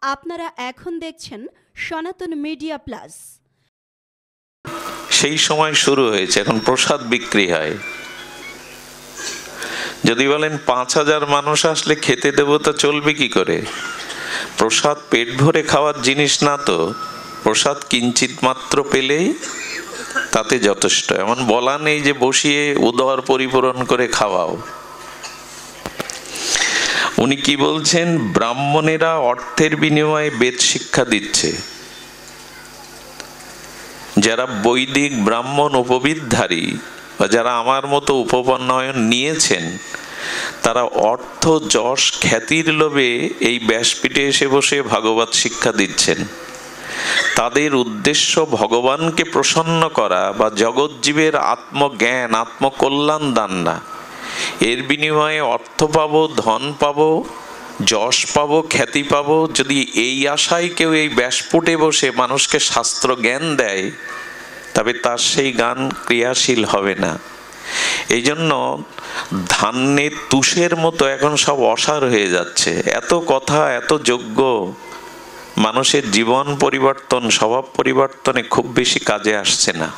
আপনারা এখন দেখছেন সনাতন মিডিয়া প্লাস। সেই সময় শুরু হয়েছে, এখন প্রসাদ বিক্রি হয়। যদি বলেন ৫,০০০ মানুষ আসলে খেতে দেবো, তা চলবে কি করে? প্রসাদ পেট ভরে খাওয়ার জিনিস না তো, প্রসাদ কিঞ্চিত মাত্র পেলেই তাতে যথেষ্ট। এমন বলা নেই যে বসিয়ে উদর পরিপূরণ করে খাওয়াও। উনি কি বলছেন? ব্রাহ্মণেরা অর্থের বিনিময়ে বেদ শিক্ষা দিচ্ছে। যারা বৈদিক ব্রাহ্মণ উপবিদধারী বা যারা আমার মতো উপনয়ন নিয়েছেন, তারা অর্থ যশ খ্যাতির লোভে এই ব্যাসপীঠে এসে বসে ভাগবত শিক্ষা দিচ্ছেন। তাদের উদ্দেশ্য ভগবানকে প্রসন্ন করা বা জগৎজীবের আত্মজ্ঞান, আত্মকল্যাণ দান না। এর বিনিময়ে অর্থ পাবো, ধন পাবো, যশ পাবো, খ্যাতি পাবো, যদি এই আশায় কেউ এই ব্যাসপীঠে বসে মানুষকে শাস্ত্র জ্ঞান দেয়, তবে তার সেই জ্ঞান ক্রিয়াশীল হবে না। এই জন্য ধান্যের তুষের মতো এখন সব অসার হয়ে যাচ্ছে। এত কথা, এত যজ্ঞ মানুষের জীবন পরিবর্তন, স্বভাব পরিবর্তনে খুব বেশি কাজে আসছে না।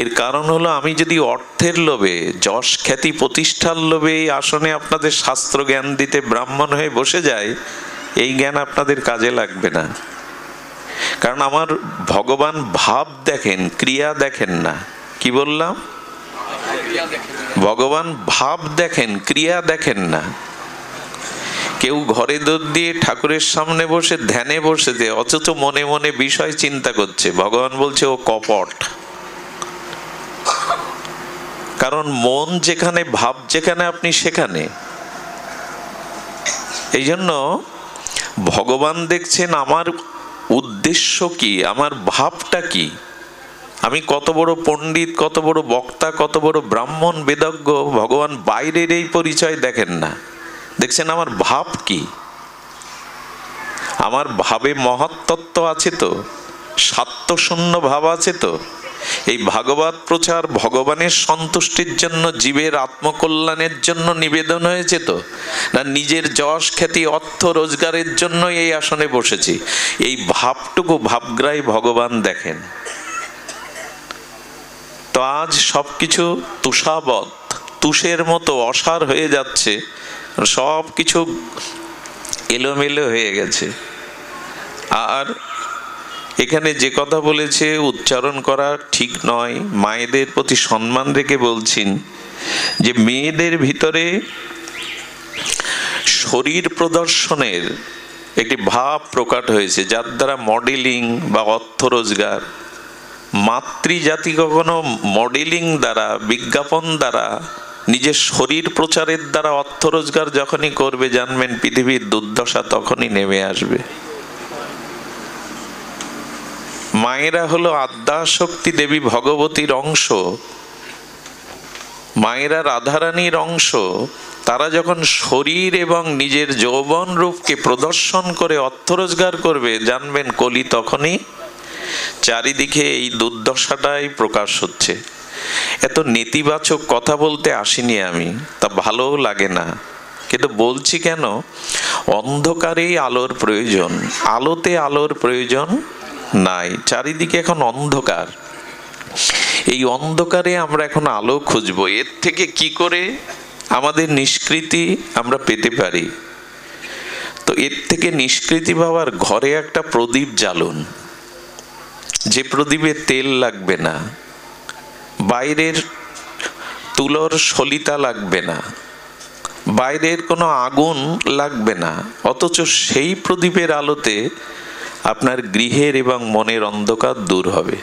এর কারণ হলো, আমি যদি অর্থের লোভে, যশ খ্যাতি প্রতিষ্ঠার লোভে এই আসনে আপনাদের শাস্ত্র জ্ঞান দিতে ব্রাহ্মণ হয়ে বসে যাই, এই জ্ঞান আপনাদের কাজে লাগবে না। কারণ আমার ভগবান ভাব দেখেন, ক্রিয়া দেখেন না। কি বললাম? ভগবান ভাব দেখেন, ক্রিয়া দেখেন না। কেউ ঘরে দৌড় দিয়ে ঠাকুরের সামনে বসে ধ্যানে বসেছে, অথচ মনে মনে বিষয় চিন্তা করছে, ভগবান বলছে ও কপট। কারণ মন যেখানে, ভাব যেখানে, আপনি সেখানে। এই জন্য ভগবান দেখছেন আমার উদ্দেশ্য কি, আমার ভাবটা কি। আমি কত বড় পণ্ডিত, কত বড় বক্তা, কত বড় ব্রাহ্মণ বেদজ্ঞ, ভগবান বাইরের এই পরিচয় দেখেন না, দেখছেন আমার ভাব কি। আমার ভাবে মহত্তত্ত্ব আছে তো, স্বার্থশূন্য ভাব আছে তো। এই ভাগবত প্রচার ভগবানের সন্তুষ্টির জন্য, জীবের আত্মকল্যাণের জন্য নিবেদন হয়েছে তো, না নিজের যশ খ্যাতি অর্থ রোজগারের জন্য এই আসনে বসেছি? এই ভাবটুকু, ভাবগ্রাহী ভগবান দেখেন। তো আজ সবকিছু তুষাবৎ, তুষের মতো অসার হয়ে যাচ্ছে, সব কিছু এলোমেলো হয়ে গেছে। আর এখানে যে কথা বলেছে উচ্চারণ করা ঠিক নয়। মায়েদের প্রতি সম্মান রেখে বলছেন যে মেয়েদের ভিতরে শরীর প্রদর্শনের একটি ভাব প্রকট হয়েছে, যার দ্বারা মডেলিং বা অর্থ রোজগার। মাতৃজাতি কখনো মডেলিং দ্বারা, বিজ্ঞাপন দ্বারা, নিজের শরীর প্রচারের দ্বারা অর্থ রোজগার যখনই করবে, জানবেন পৃথিবীর দুর্দশা তখনই নেমে আসবে। মায়েরা হলো আদ্যাশক্তি দেবী ভগবতীর অংশ, মায়েরা রাধারানীর অংশ। তারা যখন শরীর এবং নিজের যৌবন রূপকে প্রদর্শন করে অর্থ রোজগার করবে, জানবেন কলি তখনই। চারিদিকে এই দুর্দশাটাই প্রকাশ হচ্ছে। এত নেতিবাচক কথা বলতে আসিনি আমি, তা ভালোও লাগে না, কিন্তু বলছি কেন? অন্ধকারেই আলোর প্রয়োজন, আলোতে আলোর প্রয়োজন নাই। চারিদিকে এখন অন্ধকার। এই অন্ধকারে আমরা এখন আলো খুঁজবো। এর থেকে কি করে আমাদের নিষ্কৃতি আমরা পেতে পারি? তো এর থেকে নিষ্কৃতি পাওয়ার, ঘরে একটা প্রদীপ জ্বালুন, যে প্রদীপে তেল লাগবে না, বাইরের তুলোর সলিতা লাগবে না, বাইরের কোনো আগুন লাগবে না, অথচ সেই প্রদীপের আলোতে আপনার গৃহের এবং মনের অন্ধকার দূর হবে।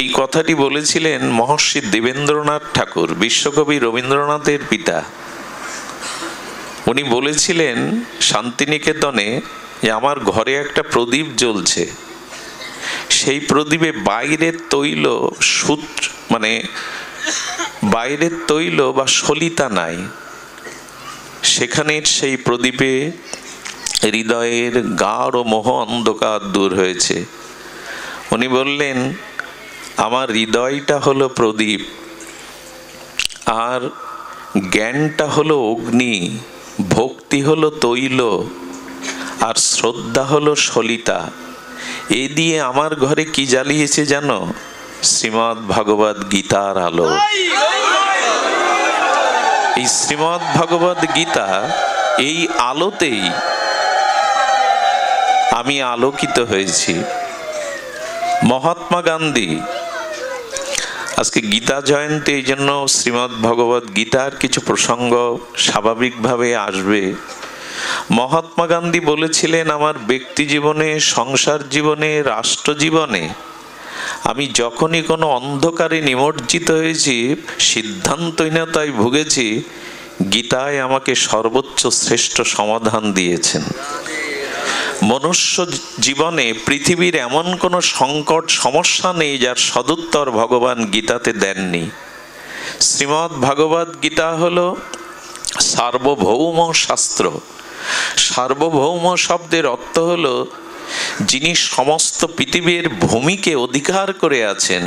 এই কথাটি বলেছিলেন মহর্ষি দেবেন্দ্রনাথ ঠাকুর, বিশ্বকবি রবীন্দ্রনাথের পিতা। উনি বলেছিলেন শান্তিনিকেতনে যে আমার ঘরে একটা প্রদীপ জ্বলছে, সেই প্রদীপে বাইরের তৈল, মানে বাইরের তৈল বা সলিতা নাই, সেখানে সেই প্রদীপে হৃদয়ের গাঢ় মোহ অন্ধকার দূর হয়েছে। উনি বললেন আমার হৃদয়টা হলো প্রদীপ, আর জ্ঞানটা হলো অগ্নি, ভক্তি হলো তৈল আর শ্রদ্ধা হলো সলিতা। এ দিয়ে আমার ঘরে কি জ্বালিয়েছে জানো? শ্রীমদ্ ভগবদ গীতার আলো। এই শ্রীমদ্ ভগবদ গীতা, এই আলোতেই আমি আলোকিত হয়েছি। মহাত্মা গান্ধী, আজকে গীতা জয়ন্তী, এই জন্য শ্রীমদ্ ভগবদ গীতার কিছু প্রসঙ্গ স্বাভাবিকভাবে আসবে। মহাত্মা গান্ধী বলেছিলেন, আমার ব্যক্তি জীবনে, সংসার জীবনে, রাষ্ট্র জীবনে আমি যখনই কোনো অন্ধকারে নিমজ্জিত হয়েছি, সিদ্ধান্তহীনতায় ভুগেছি, গীতায় আমাকে সর্বোচ্চ শ্রেষ্ঠ সমাধান দিয়েছেন। মনুষ্য জীবনে পৃথিবীর এমন কোনো সংকট সমস্যা নেই যার সদুত্তর ভগবান গীতাতে দেননি। শ্রীমদ্ ভগবদ গীতা হলো সার্বভৌম শাস্ত্র। সার্বভৌম শব্দের অর্থ হলো যিনি সমস্ত পৃথিবীর ভূমিকে অধিকার করে আছেন,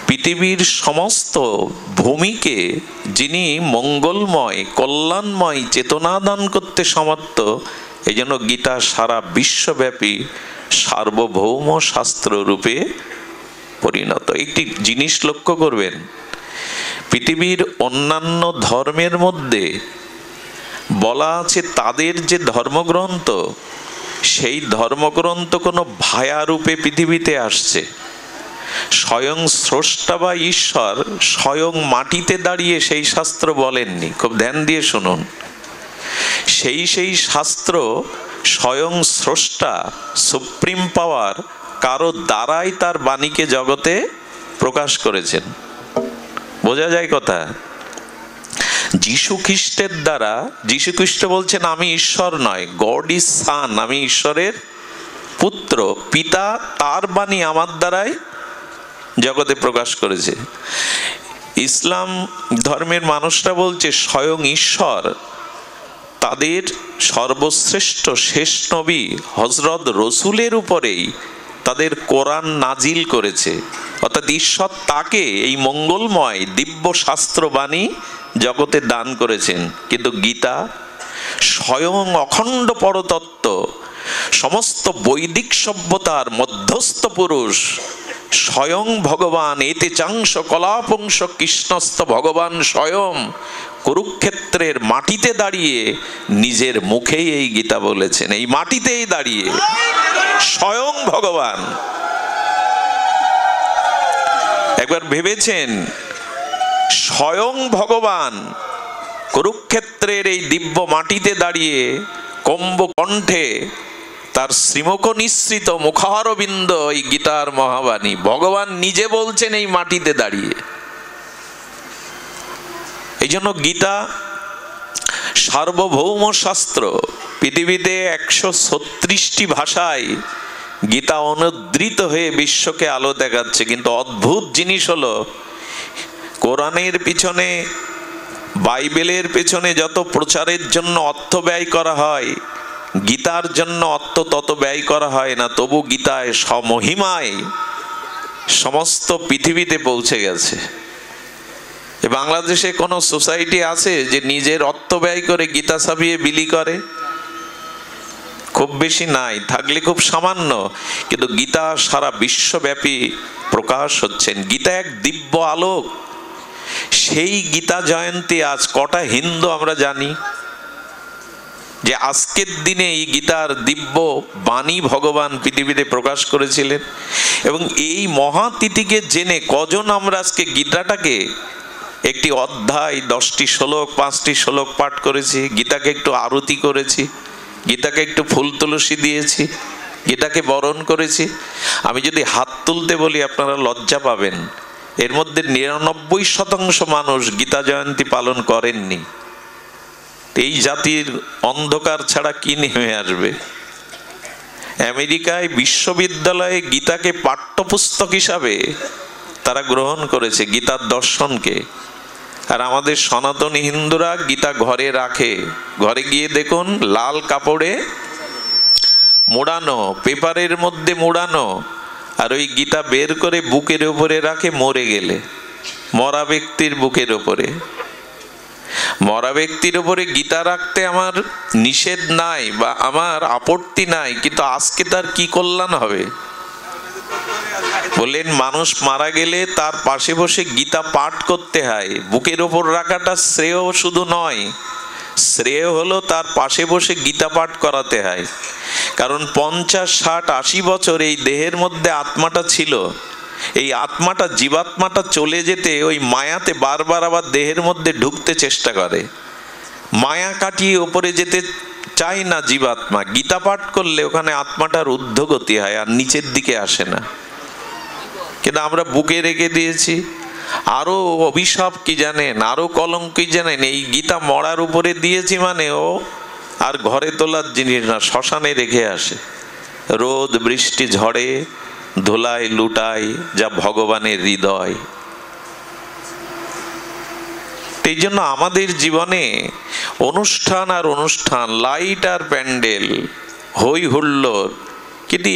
পৃথিবীর সমস্ত ভূমিকে যিনি মঙ্গলময়, কল্যাণময় চেতনা দান করতে সমর্থ। এই জন্য গীতা সারা বিশ্বব্যাপী সার্বভৌম শাস্ত্র রূপে পরিণত। একটি জিনিস লক্ষ্য করবেন, পৃথিবীর অন্যান্য ধর্মের মধ্যে বলা আছে তাদের যে ধর্মগ্রন্থ, সেই ধর্মগ্রন্থ কোনো ভায়া রূপে পৃথিবীতে আসছে। স্বয়ং স্রষ্টা বা ঈশ্বর স্বয়ং মাটিতে দাঁড়িয়ে সেই শাস্ত্র বলেননি। খুব ধ্যান দিয়ে শুনুন। সেই শাস্ত্র স্বয়ং স্রষ্টা, সুপ্রিম পাওয়ার, কারো দ্বারাই তার বাণীকে জগতে প্রকাশ করেছেন। বোঝা যায় কথা? যীশু খ্রিস্টের দ্বারা, যীশু খ্রিস্ট বলছেন আমি ঈশ্বর নয়, গড ইজ সান, আমি ঈশ্বরের পুত্র, পিতা তার বাণী আমার দ্বারাই জগতে প্রকাশ করেছে। ইসলাম ধর্মের মানুষরা বলছে স্বয়ং ঈশ্বর তাদের সর্বশ্রেষ্ঠ শেষ নবী হযরত রসুলের উপরেই তাদের কোরআন নাজিল করেছে। অর্থাৎ ঈশ্বর তাকে এই মঙ্গলময় দিব্য শাস্ত্র বাণী জগতে দান করেছেন। কিন্তু গীতা স্বয়ং অখণ্ড পরতত্ত্ব, সমস্ত বৈদিক সভ্যতার মধ্যস্থ পুরুষ, স্বয়ং ভগবান, এতে চাংশ কলাপংশ কৃষ্ণস্থ, ভগবান স্বয়ং কুরুক্ষেত্রের মাটিতে দাঁড়িয়ে নিজের মুখেই এই গীতা বলেছেন। এই মাটিতেই দাঁড়িয়ে স্বয়ং ভগবান। একবার ভেবেছেন, স্বয়ং ভগবান কুরুক্ষেত্রের এই দিব্য মাটিতে দাঁড়িয়ে কম্বকণ্ঠে তার শ্রীমুখ নিঃসৃত মুখারবিন্দ এই গীতার মহাবাণী ভগবান নিজে বলছেন এই মাটিতে দাঁড়িয়ে। এই জন্য গীতা সার্বভৌম শাস্ত্র। পৃথিবীতে 136টি ভাষায় গীতা অনুদ্রিত হয়ে বিশ্বকে আলো দেখাচ্ছে। কিন্তু অদ্ভুত জিনিস হলো, কোরআনের পিছনে, বাইবেলের পেছনে যত প্রচারের জন্য অর্থ ব্যয় করা হয়, গীতার জন্য অর্থ তত ব্যয় করা হয় না। তবু গীতায় সমহিমায় সমস্ত পৃথিবীতে পৌঁছে গেছে। বাংলাদেশে কোনো সোসাইটি আছে যে নিজের অর্থ ব্যয় করে গীতা ছাপিয়ে বিলি করে? খুব বেশি নাই, থাকলে খুব সামান্য। কিন্তু গীতা সারা বিশ্বব্যাপী প্রকাশ হচ্ছেন। গীতা এক দিব্য আলোক। সেই গীতা জয়ন্তী আজ কটা হিন্দু আমরা জানি যে আজকের দিনে এই গীতার দিব্য বাণী ভগবান পৃথিবীতে প্রকাশ করেছিলেন। এবং এই মহাতিথিকে জেনে কজন আমরা আজকে গীতাটাকে একটি অধ্যায়, 10টি শ্লোক, 5টি শ্লোক পাঠ করেছি, গীতাকে একটু আরতি করেছি, গীতাকে একটু ফুল তুলসী দিয়েছি, গীতাকে বরণ করেছি। আমি যদি হাত তুলতে বলি আপনারা লজ্জা পাবেন। এর মধ্যে 99% মানুষ গীতা জয়ন্তী পালন করেননি। এই জাতির অন্ধকার ছাড়া কি নেমে আসবে? আমেরিকায় বিশ্ববিদ্যালয়ে গীতাকে পাঠ্যপুস্তক হিসাবে তারা গ্রহণ করেছে, গীতার দর্শনকে। আর আমাদের সনাতনী হিন্দুরা গীতা ঘরে রাখে। ঘরে গিয়ে দেখুন, লাল কাপড়ে মোড়ানো, পেপারের মধ্যে মোড়ানো, আর ওই গীতা বের করে বুকের উপরে রাখে। মরে গেলে মরা ব্যক্তির বুকের উপরে মরা ব্যক্তির উপরে গীতা রাখতে আমার নিষেধ নাই বা আমার আপত্তি নাই, কিন্তু আজকে তার কি কল্যাণ হবে? বললেন মানুষ মারা গেলে তার পাশে বসে গীতা পাঠ করতে হয়। বুকের ওপর রাখাটা শ্রেয় শুধু নয়, শ্রেয় হলো তার পাশে বসে গীতা পাঠ করাতে হয়। কারণ 50, 60, 80 বছর এই দেহের মধ্যে আত্মাটা ছিল। এই আত্মাটা, জীবাত্মাটা চলে যেতে ওই মায়াতে বারবার আবার দেহের মধ্যে ঢুকতে চেষ্টা করে। মায়া কাটিয়ে ওপরে যেতে চায় না জীবাত্মা। গীতা পাঠ করলে ওখানে আত্মাটার ঊর্ধ্বগতি হয়, আর নিচের দিকে আসে না। কিন্তু আমরা বুকে রেখে দিয়েছি। আরো অভিশাপ কি জানেন, আরো কলঙ্ক কি জানেন? এই গীতা মরার উপরে দিয়েছি মানে ও আর ঘরে তোলার জিনিস না, শ্মশানে রেখে আসে। রোদ বৃষ্টি ঝড়ে ধুলায় লুটায় যা ভগবানের হৃদয়। এই জন্য আমাদের জীবনে অনুষ্ঠান আর অনুষ্ঠান, লাইট আর প্যান্ডেল, হই হুল্লোড়, কিন্তু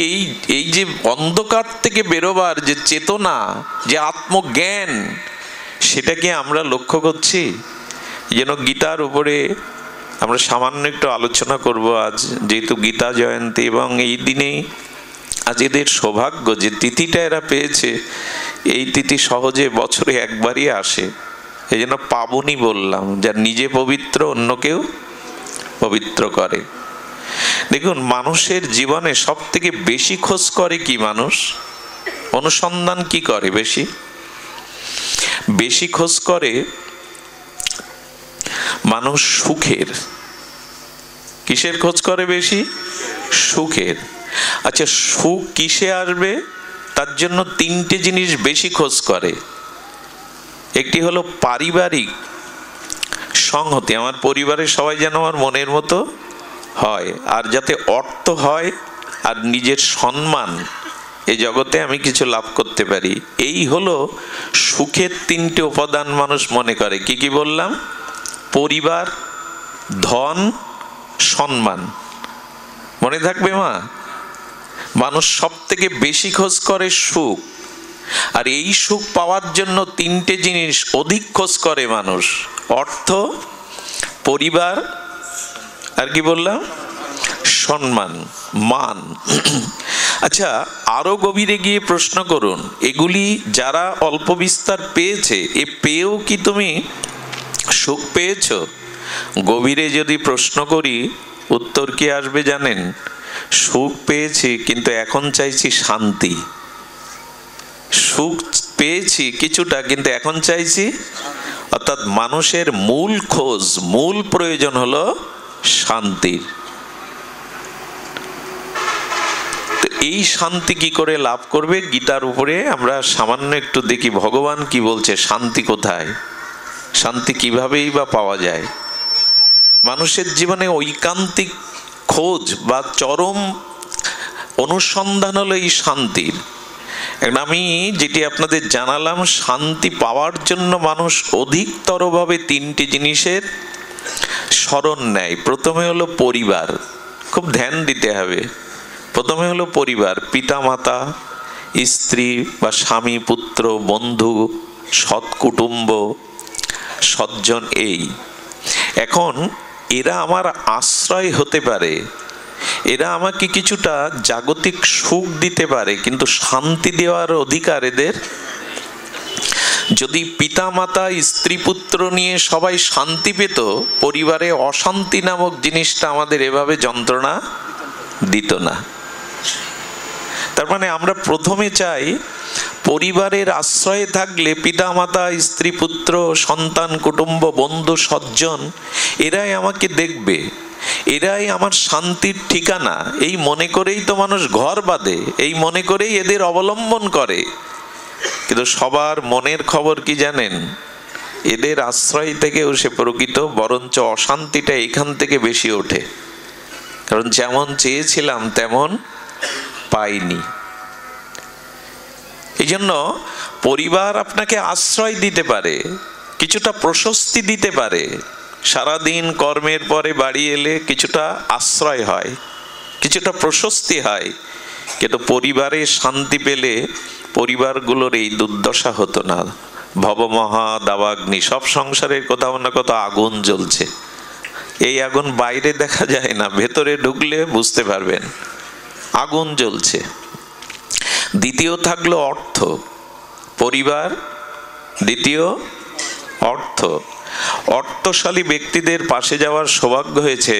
এই যে অন্ধকার থেকে বেরোবার যে চেতনা, যে আত্মজ্ঞান, সেটা কি আমরা লক্ষ্য করছি? যেন গীতার উপরে আমরা সামান্য একটু আলোচনা করব আজ, যেহেতু গীতা জয়ন্তী, এবং এই দিনেই আজ এদের সৌভাগ্য যে তিথিটা এরা পেয়েছে। এই তিথি সহজে বছরে একবারই আসে, এই জন্য পাবনী বললাম, যার নিজে পবিত্র অন্যকেও পবিত্র করে। দেখুন, মানুষের জীবনে সব থেকে বেশি খোঁজ করে কি? মানুষ অনুসন্ধান কি করে? বেশি খোঁজ করে মানুষ সুখের। কিসের খোঁজ করে বেশি? সুখের। আচ্ছা, সুখ কিসে আসবে? তার জন্য 3টে জিনিস বেশি খোঁজ করে। একটি হলো পারিবারিক সংহতি, আমার পরিবারের সবাই যেন আমার মনের মতো হয়, আর যাতে অর্থ হয়, আর নিজের সম্মান, এই জগতে আমি কিছু লাভ করতে পারি। এই হলো সুখের 3টে উপাদান মানুষ মনে করে। কি কি বললাম? পরিবার, ধন, সম্মান। মনে থাকবে মা? মানুষ সব থেকে বেশি খোঁজ করে সুখ, আর এই সুখ পাওয়ার জন্য 3টে জিনিস অধিক খোঁজ করে মানুষ: অর্থ, পরিবার, আর কি বললাম? সম্মান, মান। আচ্ছা, আরো গভীরে গিয়ে প্রশ্ন করুন, এগুলি যারা অল্প বিস্তার পেয়েছে, এ পেয়েও কি তুমি সুখ পেয়েছ? গভীরে যদি প্রশ্ন করি, উত্তর কি আসবে জানেন? সুখ পেয়েছি, কিন্তু এখন চাইছি শান্তি। সুখ পেয়েছি কিছুটা, কিন্তু এখন চাইছি, অর্থাৎ মানুষের মূল খোঁজ, মূল প্রয়োজন হলো শান্তির। তো এই শান্তি কি করে লাভ করবে? গীতার উপরে আমরা সামান্য একটু দেখি ভগবান কি বলছে, শান্তি কোথায়, শান্তি কিভাবেই বা পাওয়া যায়। মানুষের জীবনে ঐকান্তিক খোঁজ বা চরম অনুসন্ধান হলো এই শান্তির। আমি যেটি আপনাদের জানালাম, শান্তি পাওয়ার জন্য মানুষ অধিকতরভাবে 3টে জিনিসের শরণ নেয়। প্রথমে হলো পরিবার, খুব ধ্যান দিতে হবে। প্রথমে হলো পরিবার, পিতা মাতা, স্ত্রী বা স্বামী, পুত্র, বন্ধু, সৎ কুটুম্ব, সজ্জন। এই এখন এরা আমার আশ্রয় হতে পারে, এরা আমাকে কিছুটা জাগতিক সুখ দিতে পারে, কিন্তু শান্তি দেওয়ার অধিকার এদের। যদি পিতা মাতা, স্ত্রী, পুত্র নিয়ে সবাই শান্তি পেত, পরিবারে অশান্তি নামক জিনিসটা আমাদের এভাবে যন্ত্রণা দিত না। তার মানে আমরা প্রথমে চাই পরিবারের আশ্রয়ে থাকলে পিতা মাতা, স্ত্রী, পুত্র, সন্তান, কুটুম্ব, বন্ধু, সজ্জন, এরাই আমাকে দেখবে, এরাই আমার শান্তির ঠিকানা। এই মনে করেই তো মানুষ ঘর বাঁধে, এই মনে করেই এদের অবলম্বন করে। কিন্তু সবার মনের খবর কি জানেন? এদের আশ্রয় থেকেও সে প্রকৃত, বরঞ্চ অশান্তিটা এখান থেকে বেশি ওঠে। কারণ যেমন চেয়েছিলাম তেমন পাইনি। এই জন্য পরিবার আপনাকে আশ্রয় দিতে পারে, কিছুটা প্রশস্তি দিতে পারে। সারাদিন কর্মের পরে বাড়ি এলে কিছুটা আশ্রয় হয়, কিছুটা প্রশস্তি হয়। কিন্তু পরিবারে শান্তি পেলে পরিবারগুলোর এই দুর্দশা হতো না। ভবমহা দাবাগ্নি, সব সংসারের কোথাও না কোথাও আগুন জ্বলছে। এই আগুন বাইরে দেখা যায় না, ভেতরে ঢুকলে বুঝতে পারবেন আগুন জ্বলছে। দ্বিতীয় থাকলো অর্থ, পরিবার। দ্বিতীয় অর্থ। অর্থশালী ব্যক্তিদের পাশে যাওয়ার সৌভাগ্য হয়েছে।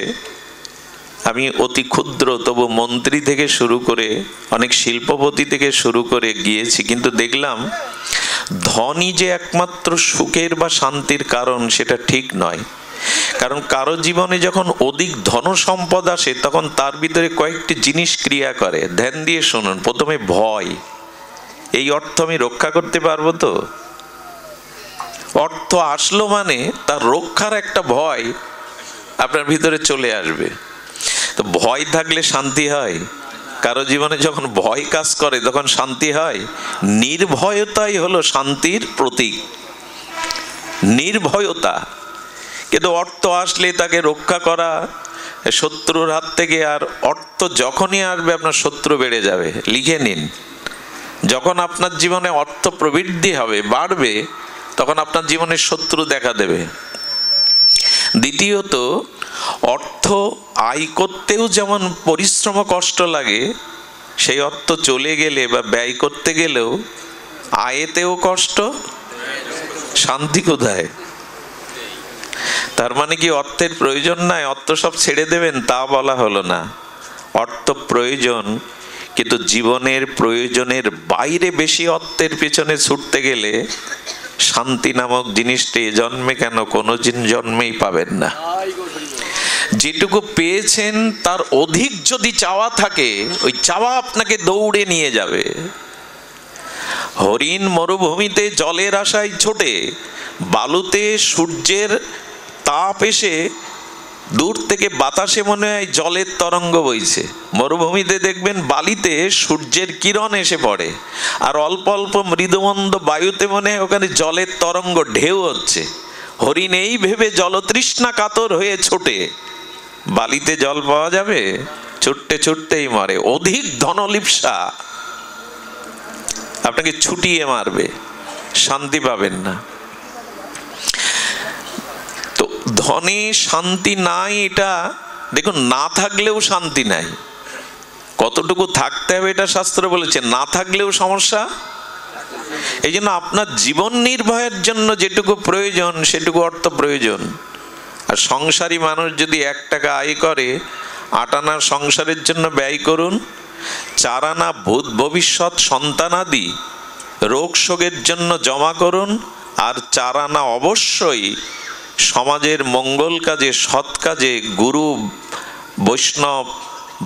আমি অতি ক্ষুদ্র তবু মন্ত্রী থেকে শুরু করে অনেক শিল্পপতি থেকে শুরু করে গিয়েছি, কিন্তু দেখলাম ধনই যে একমাত্র সুখের বা শান্তির কারণ সেটা ঠিক নয়। কারণ কারো জীবনে যখন অধিক ধন সম্পদ আসে তখন তার ভিতরে কয়েকটি জিনিস ক্রিয়া করে। ধ্যান দিয়ে শুনুন। প্রথমে ভয়, এই অর্থ আমি রক্ষা করতে পারবো তো? অর্থ আসলো মানে তার রক্ষার একটা ভয় আপনার ভিতরে চলে আসবে। তো ভয় থাকলে শান্তি হয়? কারো জীবনে যখন ভয় কাজ করে তখন শান্তি হয়? নির্ভয়তাই হলো শান্তির প্রতীক, নির্ভয়তা। কিন্তু অর্থ আসলে তাকে রক্ষা করা শত্রুর হাত থেকে, আর অর্থ যখনই আসবে আপনার শত্রু বেড়ে যাবে। লিখে নিন, যখন আপনার জীবনে অর্থ প্রবৃদ্ধি হবে, বাড়বে, তখন আপনার জীবনে শত্রু দেখা দেবে। দ্বিতীয়ত, অর্থ আয় করতেও যেমন পরিশ্রম কষ্ট লাগে, সেই অর্থ চলে গেলে বা ব্যয় করতে গেলেও আয়েতেও কষ্ট, শান্তি কোথায়? তার মানে কি অর্থের প্রয়োজন নাই, অর্থ সব ছেড়ে দেবেন তা বলা হলো না। অর্থ প্রয়োজন, কিন্তু জীবনের প্রয়োজনের বাইরে বেশি অর্থের পেছনে ছুটতে গেলে শান্তি নামক জিনিসটা এ জন্মে কেন কোনো জন্মেই পাবেন না। যেটুকু পেয়েছেন তার অধিক যদি চাওয়া থাকে, ওই চাওয়া আপনাকে দৌড়ে নিয়ে যাবে। হরিণ মরুভূমিতে জলের আশায় ছোটে, বালুতে সূর্যের তাপ এসে দূর থেকে বাতাসে মনে হয় জলের তরঙ্গ বইছে। মরুভূমিতে দেখবেন বালিতে সূর্যের কিরণ এসে পড়ে, আর অল্প অল্প মৃদুমন্দ বায়ুতে মনে হয় ওখানে জলের তরঙ্গ, ঢেউ হচ্ছে। হরিণ এই ভেবে জলতৃষ্ণা কাতর হয়ে ছোটে। বালিতে জল পাওয়া যাবে? ছুটতে ছুটতেই মরে। অধিক ধনলিপ্সা আপনাকে ছুটিয়ে মারবে, শান্তি পাবেন না। তো ধনে শান্তি নাই, এটা দেখুন, না থাকলেও শান্তি নাই। কতটুকু থাকতে হবে এটা শাস্ত্র বলেছে, না থাকলেও সমস্যা। এই জন্য আপনার জীবন নির্বাহের জন্য যেটুকু প্রয়োজন সেটুকু অর্থ প্রয়োজন। আর সংসারী মানুষ যদি 1 টাকা আয় করে, 8 আনা সংসারের জন্য ব্যয় করুন, 4 আনা ভূত ভবিষ্যৎ সন্তানাদি রোগ শোকের জন্য জমা করুন, আর 4 আনা অবশ্যই সমাজের মঙ্গল কাজে, সৎ কাজে, গুরু বৈষ্ণব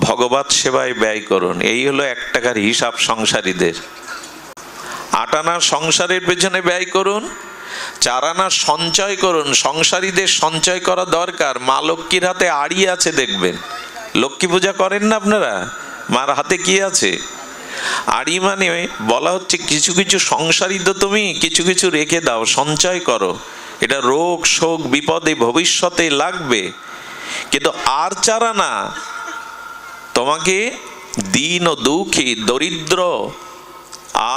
ভগবত সেবায় ব্যয় করুন। এই হলো 1 টাকার হিসাব সংসারীদের। 8 আনা সংসারের পেছনে ব্যয় করুন, 4 আনা সঞ্চয় করুন। সংসারীদের সঞ্চয় করা দরকার। মা লক্ষ্মীর হাতে আড়ি আছে, দেখবেন। লক্ষ্মী পূজা করেন না আপনারা? মার হাতে কি আছে? আড়ি। মানে বলা হচ্ছে কিছু কিছু সংসারী তো তুমি কিছু কিছু রেখে দাও, সঞ্চয় করো। এটা রোগ শোক বিপদে ভবিষ্যতে লাগবে। কিন্তু আর 4 আনা তোমাকে দীন ও দুঃখী, দরিদ্র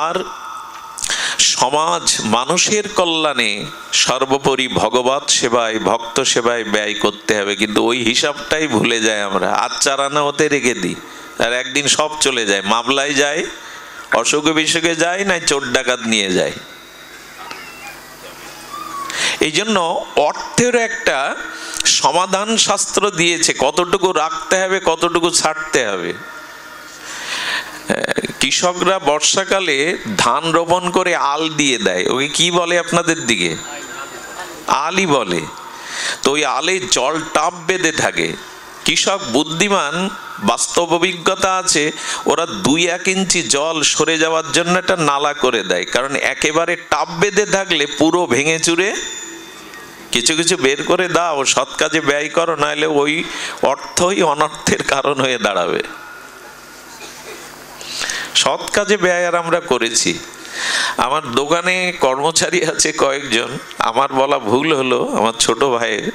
আর সমাজ মানুষের কল্যাণে, সর্বোপরি ভগবত সেবায়, ভক্ত সেবায় ব্যয় করতে হবে। কিন্তু ওই হিসাবটাই ভুলে যায় আমরা। আর 4 আনা ওতে রেখে দিই, আর একদিন সব চলে যায়। মামলায় যায়, অসুখে বিসুখে যায়, না চোর ডাকাত নিয়ে যায়। এই জন্য অর্থের একটা সমাধান শাস্ত্র দিয়েছে, কতটুকু রাখতে হবে, কতটুকু ছাড়তে হবে। কৃষকরা বর্ষাকালে ধান রোপণ করে আল দিয়ে দেয়, ওকে কি বলে আপনাদের দিকে? আলই বলে। তো ওই আলে জল টাপ বেঁধে থাকে। কৃষক বুদ্ধিমান, বাস্তব অভিজ্ঞতা আছে, ওরা 2-1 ইঞ্চি জল সরে যাওয়ার জন্য একটা নালা করে দেয়। কারণ একেবারে টাপ বেঁধে থাকলে পুরো ভেঙে চুরে কিছু কিছু বের করে দাও, সৎ কাজে ব্যয় করো, নাহলে ওই অর্থই অনর্থের কারণ হয়ে দাঁড়াবে। সৎ কাজে ব্যয় আর আমরা করেছি। আমার দোকানে কর্মচারী আছে কয়েকজন, আমার বলা ভুল হলো, আমার ছোট ভাইয়ের।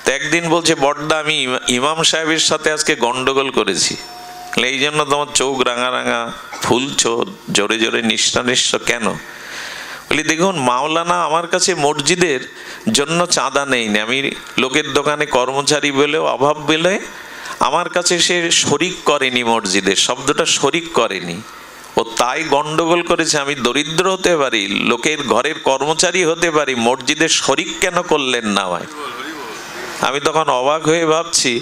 তো একদিন বলছে, বড়দা আমি ইমাম সাহেবের সাথে আজকে গন্ডগোল করেছি, এই জন্য তোমার চোখ রাঙা রাঙা, ফুলছো, জোরে জোরে নিঃশ্বাস। কেন? বলি দেখুন মাওলানা আমার কাছে মসজিদের জন্য চাঁদা নেই না, আমি লোকের দোকানে কর্মচারী বলেও অভাব বলে আমার কাছে সে শরিক করেনি, মসজিদের শব্দটা শরিক করেনি, ও তাই গন্ডগোল করেছে। আমি দরিদ্র হতে পারি, লোকের ঘরের কর্মচারী হতে পারি, মসজিদের শরিক কেন করলেন না ভাই? আমি তখন অবাক হয়ে ভাবছি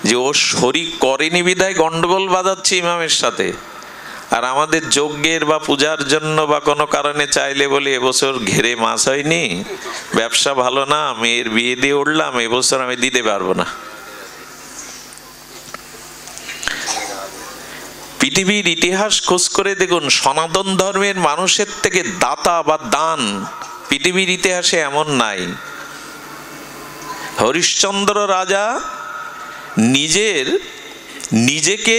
যে ও শরিক করেনি বিধায় গন্ডগোল বাঁধাচ্ছে ইমামের সাথে, আর আমাদের যজ্ঞের বা পূজার জন্য বা কোনো কারণে চাইলে বলে এবছর ঘেরে মাছ হয়নি, ব্যবসা ভালো না, মেয়ের বিয়ে দিয়ে উঠলাম, এবছর আমি দিতে পারবো না। পৃথিবীর ইতিহাস খোঁজ করে দেখুন, সনাতন ধর্মের মানুষের থেকে দাতা বা দান পৃথিবীর ইতিহাসে এমন নাই। হরিশ্চন্দ্র রাজা নিজেকে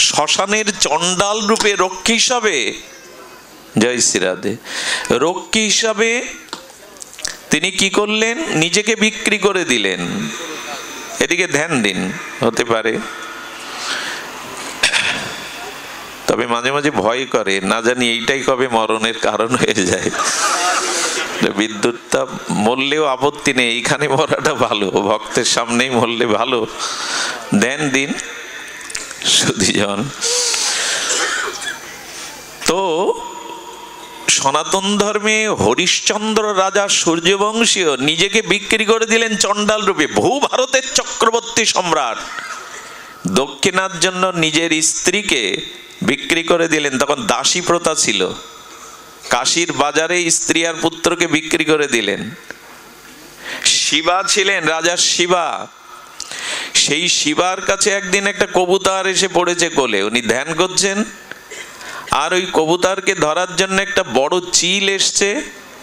শ্মশানের চণ্ডাল রূপে রক্ষী হিসাবে, জয় শ্রীরাধে, রক্ষী হিসাবে তিনি কি করলেন? নিজেকে বিক্রি করে দিলেন। এদিকে ধ্যান দিন, হতে পারে, তবে মাঝে মাঝে ভয় করে, না জানি এইটাই কবে মরণের কারণ হয়ে যায়। বিদ্যুৎটা মরলেও আপত্তি নেই, এইখানে মরাটা ভালো, ভক্তের সামনেই মরলে ভালো। ধ্যান দিন সুধীজন। তো সনাতন ধর্মে হরিশ্চন্দ্র রাজা সূর্যবংশীয় নিজেকে বিক্রি করে দিলেন চণ্ডাল রূপে। ভূভারতের চক্রবর্তী সম্রাট দক্ষিণার জন্য নিজের স্ত্রীকে বিক্রি করে দিলেন। তখন দাসী প্রথা ছিল, কাশীর বাজারে স্ত্রী আর পুত্রকে বিক্রি করে দিলেন। শিবা ছিলেন, রাজা শিবা, সেই শিবার কাছে একদিন একটা কবুতর এসে পড়েছে কোলে, উনি ধ্যান করছেন, আর ওই কবুতরকে ধরার জন্য একটা বড় চিল এসছে,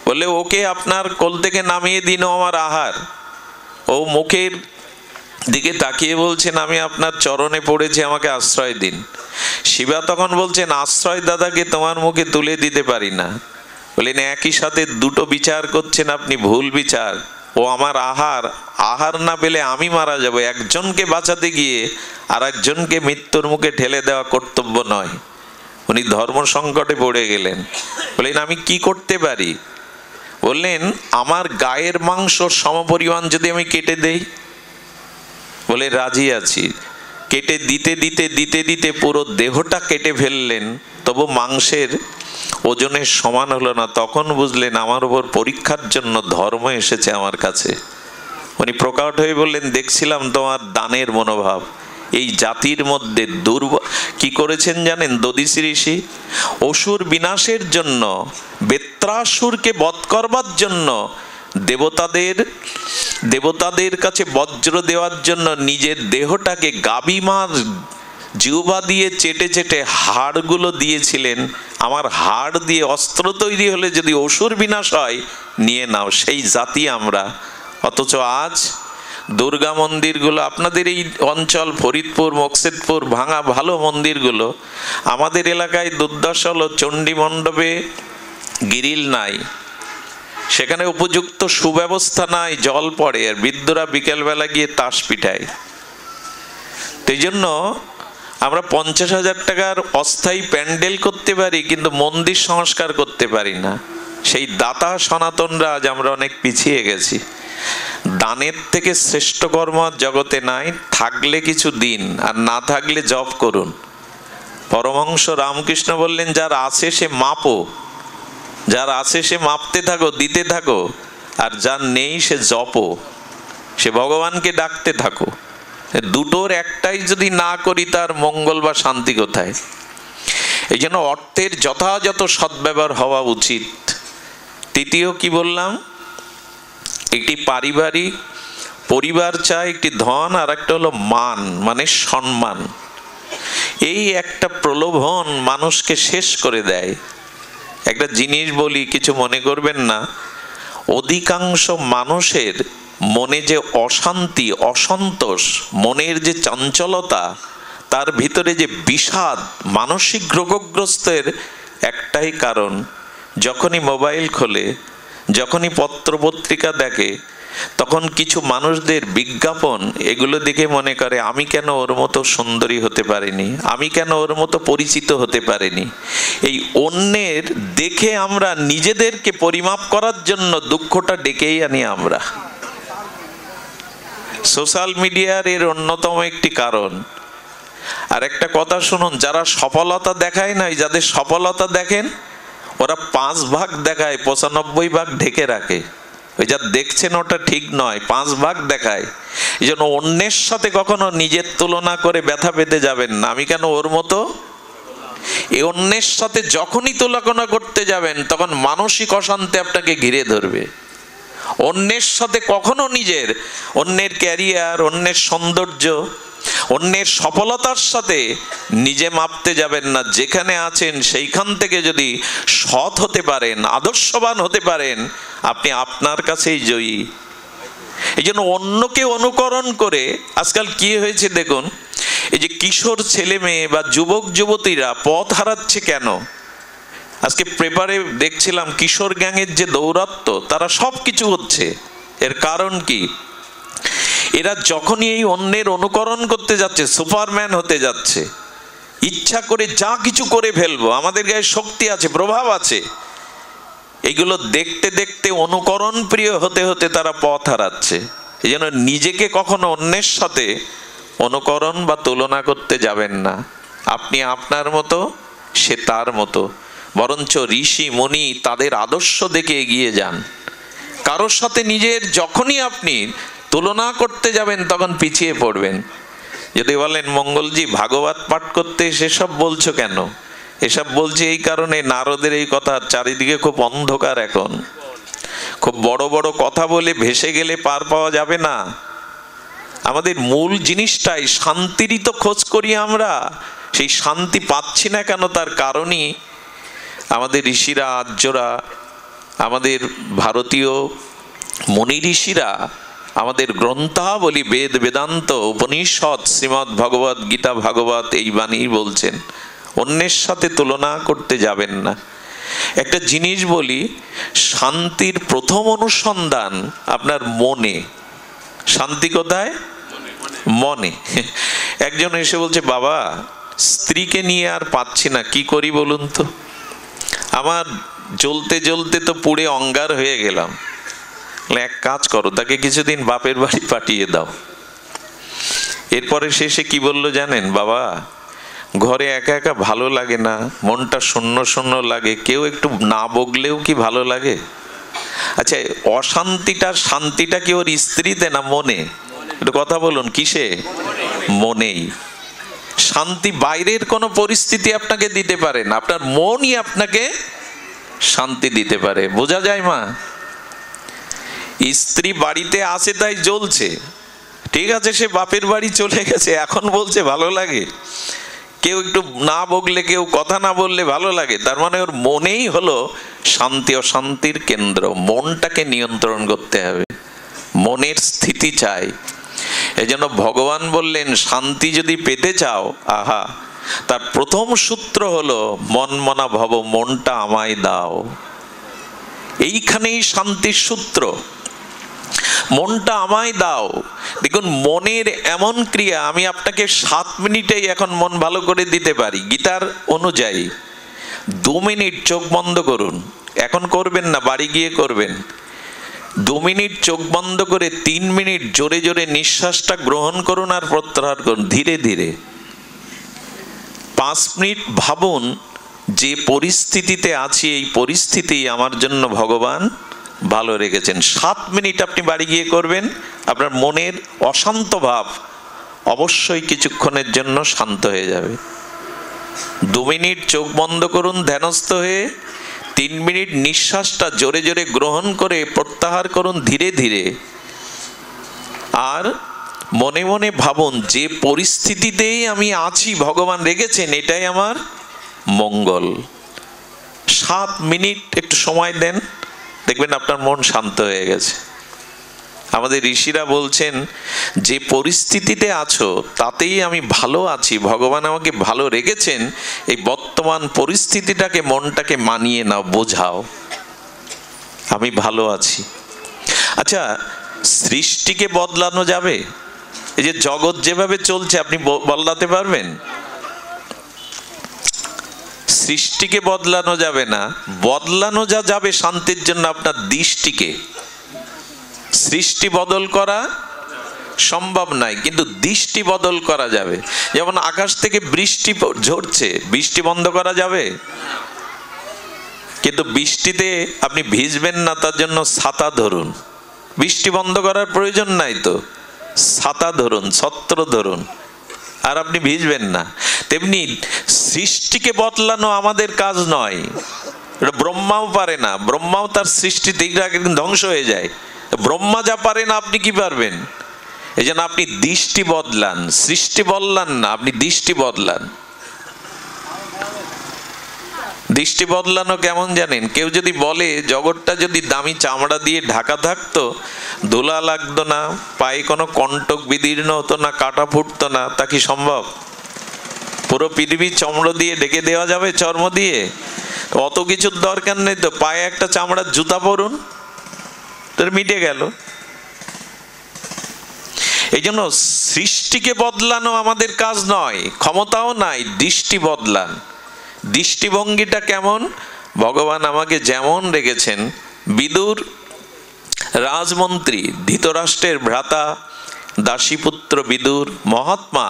বলে ওকে আপনার কোল থেকে নামিয়ে দিন, আমার আহার। ও মুখের দিকে তাকিয়ে বলছেন আমি আপনার চরণে পড়েছি, আমাকে আশ্রয় দিন। শিবা তখন বলছেন আশ্রয় দাদাকে তোমার মুখে তুলে দিতে পারি না। বলেন একই সাথে দুটো বিচার করছেন আপনি, ভুল বিচার। ও আমার আহার না পেলে আমি মারা যাব, একজনকে বাঁচাতে গিয়ে আর একজনকে মৃত্যুর মুখে ঠেলে দেওয়া কর্তব্য নয়। উনি ধর্ম সংকটে পড়ে গেলেন। বলেন আমি কি করতে পারি? বললেন আমার গায়ের মাংস সমপরিমাণ যদি আমি কেটে দেই। বলে রাজি আছি। কেটে দিতে দিতে দিতে দিতে পুরো দেহটা কেটে ফেললেন, তবু মাংসের ওজনের সমান হলো না। তখন বুঝলেন আমার উপর পরীক্ষার জন্য ধর্ম এসেছে আমার কাছে। উনি প্রকট হয়ে বললেন দেখছিলাম তোমার দানের মনোভাব। এই জাতির মধ্যে কি করেছেন জানেন? দধিসি ঋষি অসুর বিনাশের জন্য, বেত্রাসুরকে বধ করবার জন্য, দেবতাদের কাছে বজ্র দেওয়ার জন্য নিজের দেহটাকে গাভীমার জিহ্বা দিয়ে চেটে চেটে হাড়গুলো দিয়েছিলেন। আমার হাড় দিয়ে অস্ত্র তৈরি হলে যদি অসুর বিনাশ হয় নিয়ে নাও, সেই জাতি আমরা। অথচ আজ দুর্গা মন্দিরগুলো, আপনাদের এই অঞ্চল ফরিদপুর, মকসেদপুর, ভাঙা ভালো মন্দিরগুলো, আমাদের এলাকায় দুর্দশা হলো চণ্ডী মণ্ডপে গ্রিল নাই, সেখানে উপযুক্ত সুব্যবস্থা নাই, জল পড়ে, আর বৃদ্ধরা বিকেলবেলা গিয়ে তাস পিটায়। এই জন্য আমরা 50,000 টাকার অস্থায়ী প্যান্ডেল করতে পারি, কিন্তু মন্দির সংস্কার করতে পারি না। সেই দাতা সনাতনরা আজ আমরা অনেক পিছিয়ে গেছি। দানের থেকে শ্রেষ্ঠ কর্ম জগতে নাই। থাকলে কিছু দিন, আর না থাকলে জপ করুন। পরমহংস রামকৃষ্ণ বললেন যার আছে সে মাপো, যার আছে সে মাপতে থাকো, দিতে থাকো, আর যার নেই সে জপো, সে ভগবানকে ডাকতে থাকো। দুটোর একটাই যদি না করি তার মঙ্গল বা শান্তি কোথায়? এই জন্য অর্থের যথাযথ সদ্ব্যবহার হওয়া উচিত। তৃতীয় কি বললাম? একটি পরিবার চায় একটি ধন, আর একটা হলো মান, মানে সম্মান। এই একটা প্রলোভন মানুষকে শেষ করে দেয়। একটা জিনিস বলি, কিছু মনে করবেন না, অধিকাংশ মানুষের মনে যে অশান্তি, অসন্তোষ, মনের যে চঞ্চলতা, তার ভিতরে যে বিষাদ, মানসিক রোগগ্রস্তের একটাই কারণ, যখনই মোবাইল খোলে, যখনই পত্রপত্রিকা দেখে, তখন কিছু মানুষদের বিজ্ঞাপন এগুলো দেখে মনে করে আমি কেন ওর মতো সুন্দরী হতে পারিনি, আমি কেন ওর মতো পরিচিত হতে পারিনি। এই অন্যের দেখে আমরা নিজেদেরকে পরিমাপ করার জন্য দুঃখটা ডেকেই আনি আমরা। সোশ্যাল মিডিয়ার এর অন্যতম একটি কারণ। আর একটা কথা শুনুন, যারা সফলতা দেখায় না, যাদের সফলতা দেখেন ওরা 5 ভাগ দেখায়, 95 ভাগ ঢেকে রাখে। ওই যা দেখছেন ওটা ঠিক নয়, 5 ভাগ দেখায়। এই জন্য অন্যের সাথে কখনো নিজের তুলনা করে ব্যথা পেতে যাবেন না, আমি কেন ওর মতো। এই অন্যের সাথে যখনই তুলনা করতে যাবেন তখন মানসিক অশান্তি আপনাকে ঘিরে ধরবে। অন্যের সাথে কখনো অন্যের ক্যারিয়ার, অন্যের সৌন্দর্য, অন্যের সফলতার সাথে নিজে মাপতে যাবেন না। যেখানে আছেন সেইখান থেকে যদি সৎ হতে পারেন, আদর্শবান হতে পারেন, আপনি আপনার কাছেই জয়ী। এই জন্য অন্যকে অনুকরণ করে আজকাল কি হয়েছে দেখুন, এই যে কিশোর ছেলে মেয়ে বা যুবক যুবতীরা পথ হারাচ্ছে কেন? আজকে পেপারে দেখছিলাম কিশোর গ্যাংয়ের যে দৌরাত্ম্য, তারা সব কিছু হচ্ছে। এর কারণ কি? এরা যখনই এই অন্যের অনুকরণ করতে যাচ্ছে, সুপারম্যান হতে যাচ্ছে, ইচ্ছা করে যা কিছু করে ফেলবো, আমাদের গায়ে শক্তি আছে, প্রভাব আছে, এগুলো দেখতে দেখতে অনুকরণ প্রিয় হতে হতে তারা পথ হারাচ্ছে। এই জন্য নিজেকে কখনো অন্যের সাথে অনুকরণ বা তুলনা করতে যাবেন না। আপনি আপনার মতো, সে তার মতো। বরঞ্চ ঋষি মুনি তাদের আদর্শ দেখে এগিয়ে যান। কারোর সাথে নিজের যখনই আপনি তুলনা করতে যাবেন তখন পিছিয়ে পড়বেন। যদি বলেন মঙ্গলজি ভাগবত পাঠ করতে সেসব বলছো কেন? এসব বলছি এই কারণে, নারদের এই কথা, চারিদিকে খুব অন্ধকার এখন। খুব বড় বড় কথা বলে ভেসে গেলে পার পাওয়া যাবে না। আমাদের মূল জিনিসটাই শান্তিরই তো খোঁজ করি আমরা। সেই শান্তি পাচ্ছি না কেন? তার কারণই আমাদের ঋষিরা, আর্যরা, আমাদের ভারতীয় মুনি ঋষিরা আমাদের গ্রন্থাবলী, বেদ, বেদান্ত, উপনিষদ, শ্রীমদ্ ভগবত গীতা, ভাগবত এই বাণী বলছেন অন্যের সাথে তুলনা করতে যাবেন না। একটা জিনিস বলি, শান্তির প্রথম অনুসন্ধান আপনার মনে। শান্তি কোথায়? মনে। একজন এসে বলছে, বাবা স্ত্রীকে নিয়ে আর পাচ্ছি না, কি করি বলুন তো? আমার জ্বলতে জ্বলতে তো পুড়ে অঙ্গার হয়ে গেলাম। এক কাজ করো, তাকে কিছুদিন বাপের বাড়ি পাঠিয়ে দাও। এরপরে শেষে কি বললো জানেন? বাবা ঘরে একা একা ভালো লাগে না, মনটা শূন্য শূন্য লাগে, কেউ একটু না বগলেও কি ভালো লাগে? আচ্ছা, অশান্তিটা শান্তিটা কি ওর স্ত্রীতে না মনে? একটু কথা বলুন, কিসে? মনেই। শান্তি বাইরের কোনো পরিস্থিতি আপনাকে দিতে পারে না, আপনার মনই আপনাকে শান্তি দিতে পারে। বোঝা যায় মা? স্ত্রী বাড়িতে আসে তাই জ্বলছে, ঠিক আছে, সে বাপের বাড়ি চলে গেছে, এখন বলছে ভালো লাগে। কেউ একটু না বগলে, কেউ কথা না বললে ভালো লাগে, তার মানে ওর মনেই হলো শান্তি অশান্তির কেন্দ্র। মনটাকে নিয়ন্ত্রণ করতে হবে, মনের স্থিতি চাই। এই জন্য ভগবান বললেন, শান্তি যদি পেতে চাও, আহা, তার প্রথম সূত্র হলো মন মনা ভব, মনটা আমায় দাও। এইখানেই শান্তির সূত্র, মনটা আমায় দাও। দেখুন মনের এমন ক্রিয়া, আমি আপনাকে 7 মিনিটেই এখন মন ভালো করে দিতে পারি। গীতার অনুযায়ী 2 মিনিট চোখ বন্ধ করুন, এখন করবেন না, বাড়ি গিয়ে করবেন। 2 মিনিট চোখ বন্ধ করে 3 মিনিট জোরে জোরে নিঃশ্বাসটা গ্রহণ করুন আর প্রত্যাহার করুন ধীরে ধীরে। 5 মিনিট ভাবুন, যে পরিস্থিতিতে আছি এই পরিস্থিতি আমার জন্য ভগবান ভালো রেখেছেন। 7 মিনিট আপনি বাড়ি গিয়ে করবেন, আপনার মনের অশান্ত ভাব অবশ্যই কিছুক্ষণের জন্য শান্ত হয়ে যাবে। 2 মিনিট চোখ বন্ধ করুন ধ্যানস্থ হয়ে, 3 মিনিট নিঃশ্বাসটা জোরে জোরে গ্রহণ করে প্রত্যাহার করুন ধীরে ধীরে। আর মনে মনে ভাবুন, যে পরিস্থিতিতেই আমি আছি ভগবান রেখেছেন, এটাই আমার মঙ্গল। 7 মিনিট একটু সময় দেন, দেখবেন আপনার মন শান্ত হয়ে গেছে। আমাদের ঋষিরা বলছেন, যে পরিস্থিতিতে আছো তাতেই আমি ভালো আছি, ভগবান আমাকে ভালো রেখেছেন, এই বর্তমান পরিস্থিতিটাকে, মনটাকে মানিয়ে নাও, বোঝাও আমি ভালো আছি। আচ্ছা, সৃষ্টিকে বদলানো যাবে? এই যে জগৎ যেভাবে চলছে আপনি বদলাতে পারবেন? সৃষ্টিকে বদলানো যাবে না। বদলানো যা যাবে শান্তির জন্য আপনার দৃষ্টিকে। সৃষ্টি বদল করা সম্ভব নয়, কিন্তু দৃষ্টি বদল করা যাবে। যেমন আকাশ থেকে বৃষ্টি ঝরছে, বৃষ্টি বন্ধ করা যাবে? কিন্তু বৃষ্টিতে আপনি ভিজবেন না, তার জন্য ছাতা ধরুন। বৃষ্টি বন্ধ করার প্রয়োজন নাই তো, ছাতা ধরুন, ছত্র ধরুন, আর আপনি ভিজবেন না। তেমনি সৃষ্টিকে বদলানো আমাদের কাজ নয়, এটা ব্রহ্মাও পারে না। ব্রহ্মাও তার সৃষ্টি থেকে একদিন ধ্বংস হয়ে যায়। ব্রহ্মা যা পারে না আপনি কি পারবেন? এই জন্য আপনি দৃষ্টি বদলান, সৃষ্টি বদলান না, আপনি দৃষ্টি বদলান। দৃষ্টি বদলানো কেমন জানেন? কেউ যদি বলে জগৎটা যদি দামি চামড়া দিয়ে ঢাকা থাকতো, ধুলা লাগতো না, পায়ে কোনো কণ্টক বিদীর্ণ হতো না, কাটা ফুটতো না, তা কি সম্ভব? পুরো পৃথিবী চামড়া দিয়ে ঢেকে দেওয়া যাবে, চর্ম দিয়ে? অত কিছুর দরকার নেই তো, পায়ে একটা চামড়ার জুতা পরুন, তোর মিটে গেল। এই জন্য সৃষ্টিকে বদলানো আমাদের কাজ নয়, ক্ষমতাও নাই। দৃষ্টি বদলান। দৃষ্টিভঙ্গিটা কেমন? ভগবান আমাকে যেমন রেখেছেন। বিদুর রাজমন্ত্রী, ধৃতরাষ্ট্রের ভ্রাতা, দাসীপুত্র বিদুর মহাত্মা,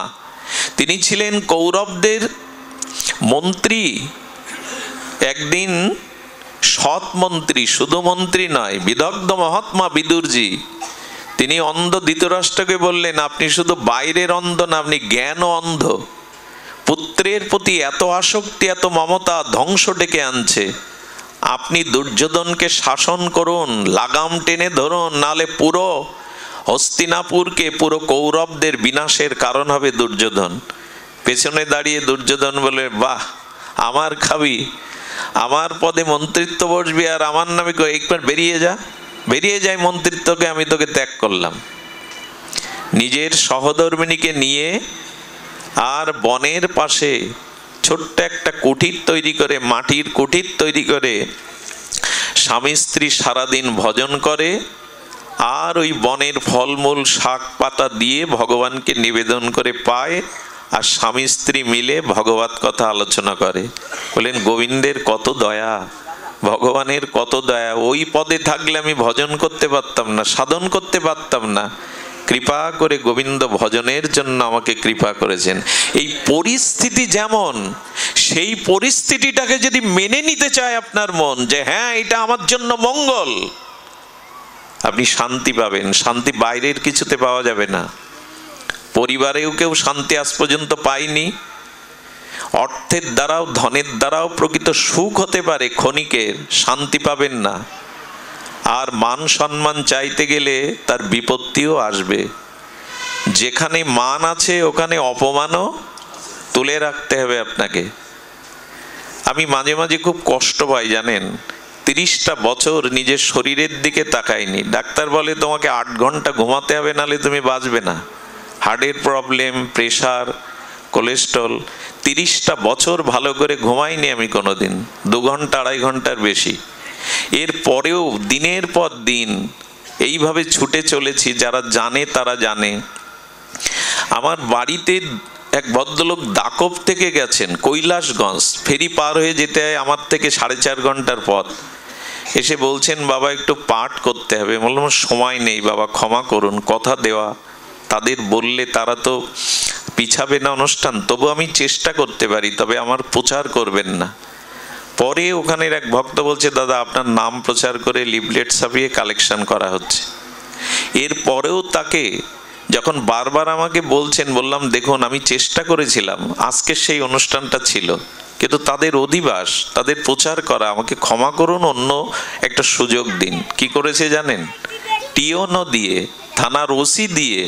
তিনি ছিলেন কৌরবদের মন্ত্রী। একদিন সৎ মন্ত্রী, শুধু মন্ত্রী নয়, বিদগ্ধ মহাত্মা বিদুরজি, তিনি অন্ধ ধৃতরাষ্ট্রকে বললেন, আপনি শুধু বাইরের অন্ধ না, আপনি জ্ঞান অন্ধ। পুত্রের প্রতি এত আসক্তি, এত মমতা ধ্বংস ডেকে আনছে। আপনি দুর্যোধনকে শাসন করুন, লাগাম টেনে ধরুন, নালে পুরো হস্তিনাপুরকে, পুরো কৌরবদের বিনাশের কারণ হবে দুর্যোধন। পেছনে দাঁড়িয়ে দুর্যোধন বলে, বাহ, আমার খাবি, আমার পদে মন্ত্রিত্ব বসবি, আর আমার নামে একবার বেরিয়ে যা, বেরিয়ে যায় মন্ত্রিত্বকে, আমি তোকে ত্যাগ করলাম। নিজের সহধর্মিণীকে নিয়ে আর বনের পাশে ছোট্ট একটা কুটির তৈরি করে, মাটির কুটির তৈরি করে স্বামী স্ত্রী সারাদিন ভজন করে, আর ওই বনের ফলমূল শাক পাতা দিয়ে ভগবানকে নিবেদন করে পায়, আর স্বামী স্ত্রী মিলে ভগবত কথা আলোচনা করে। বলেন গোবিন্দের কত দয়া, ভগবানের কত দয়া। ওই পদে থাকলে আমি ভজন করতে পারতাম না, সাধন করতে পারতাম না। কৃপা করে গোবিন্দ ভজনের জন্য আমাকে কৃপা করেছেন। এই পরিস্থিতি যেমন, সেই পরিস্থিতিটাকে যদি মেনে নিতে চায় আপনার মন, যে হ্যাঁ এটা আমার জন্য মঙ্গল, আপনি শান্তি পাবেন। শান্তি বাইরের কিছুতে পাওয়া যাবে না। পরিবারেও কেউ শান্তি আজ পর্যন্ত পায়নি। অর্থের দ্বারাও, ধনের দ্বারাও প্রকৃত সুখ হতে পারে ক্ষণিকের, শান্তি পাবেন না। আর মান সম্মান চাইতে গেলে তার বিপত্তিও আসবে। যেখানে মান আছে ওখানে অপমানও তুলে রাখতে হবে আপনাকে। আমি মাঝে মাঝে খুব কষ্ট পাই জানেন, 30টা বছর নিজের শরীরের দিকে তাকাইনি। ডাক্তার বলে তোমাকে 8 ঘন্টা ঘুমাতে হবে, নাহলে তুমি বাঁচবে না। হার্টের প্রবলেম, প্রেশার, কোলেস্ট্রল। 30টা বছর ভালো করে ঘুমাইনি আমি কোনোদিন, 2 ঘন্টা 2.5 ঘন্টার বেশি। এর পরেও দিনের পর দিন এইভাবে ছুটে চলেছি। যারা জানে তারা জানে। আমার বাড়িতে এক ভদ্রলোক দাকব থেকে গেছেন কৈলাসগঞ্জ, ফেরি পার হয়ে যেতে হয় আমার থেকে 4.5 ঘন্টার পথ। এসে বলছেন বাবা একটু পাঠ করতে হবে। বললাম সময় নেই বাবা, ক্ষমা করুন, কথা দেওয়া। তাদের বললে তারা তো পিছাবে না অনুষ্ঠান, তবু আমি চেষ্টা করতে পারি, তবে আমার প্রচার করবেন না। পরে ওখানের এক ভক্ত বলছে দাদা আপনার নাম প্রচার করে লিফলেট ছাপিয়ে কালেকশন করা হচ্ছে। এর পরেও তাকে যখন বারবার আমাকে বলছেন, বললাম দেখুন আমি চেষ্টা করেছিলাম, আজকে সেই অনুষ্ঠানটা ছিল, কিন্তু তাদের অধিবাস, তাদের প্রচার করা, আমাকে ক্ষমা করুন, অন্য একটা সুযোগ দিন। কি করেছে জানেন? টিওনো দিয়ে, থানার ওসি দিয়ে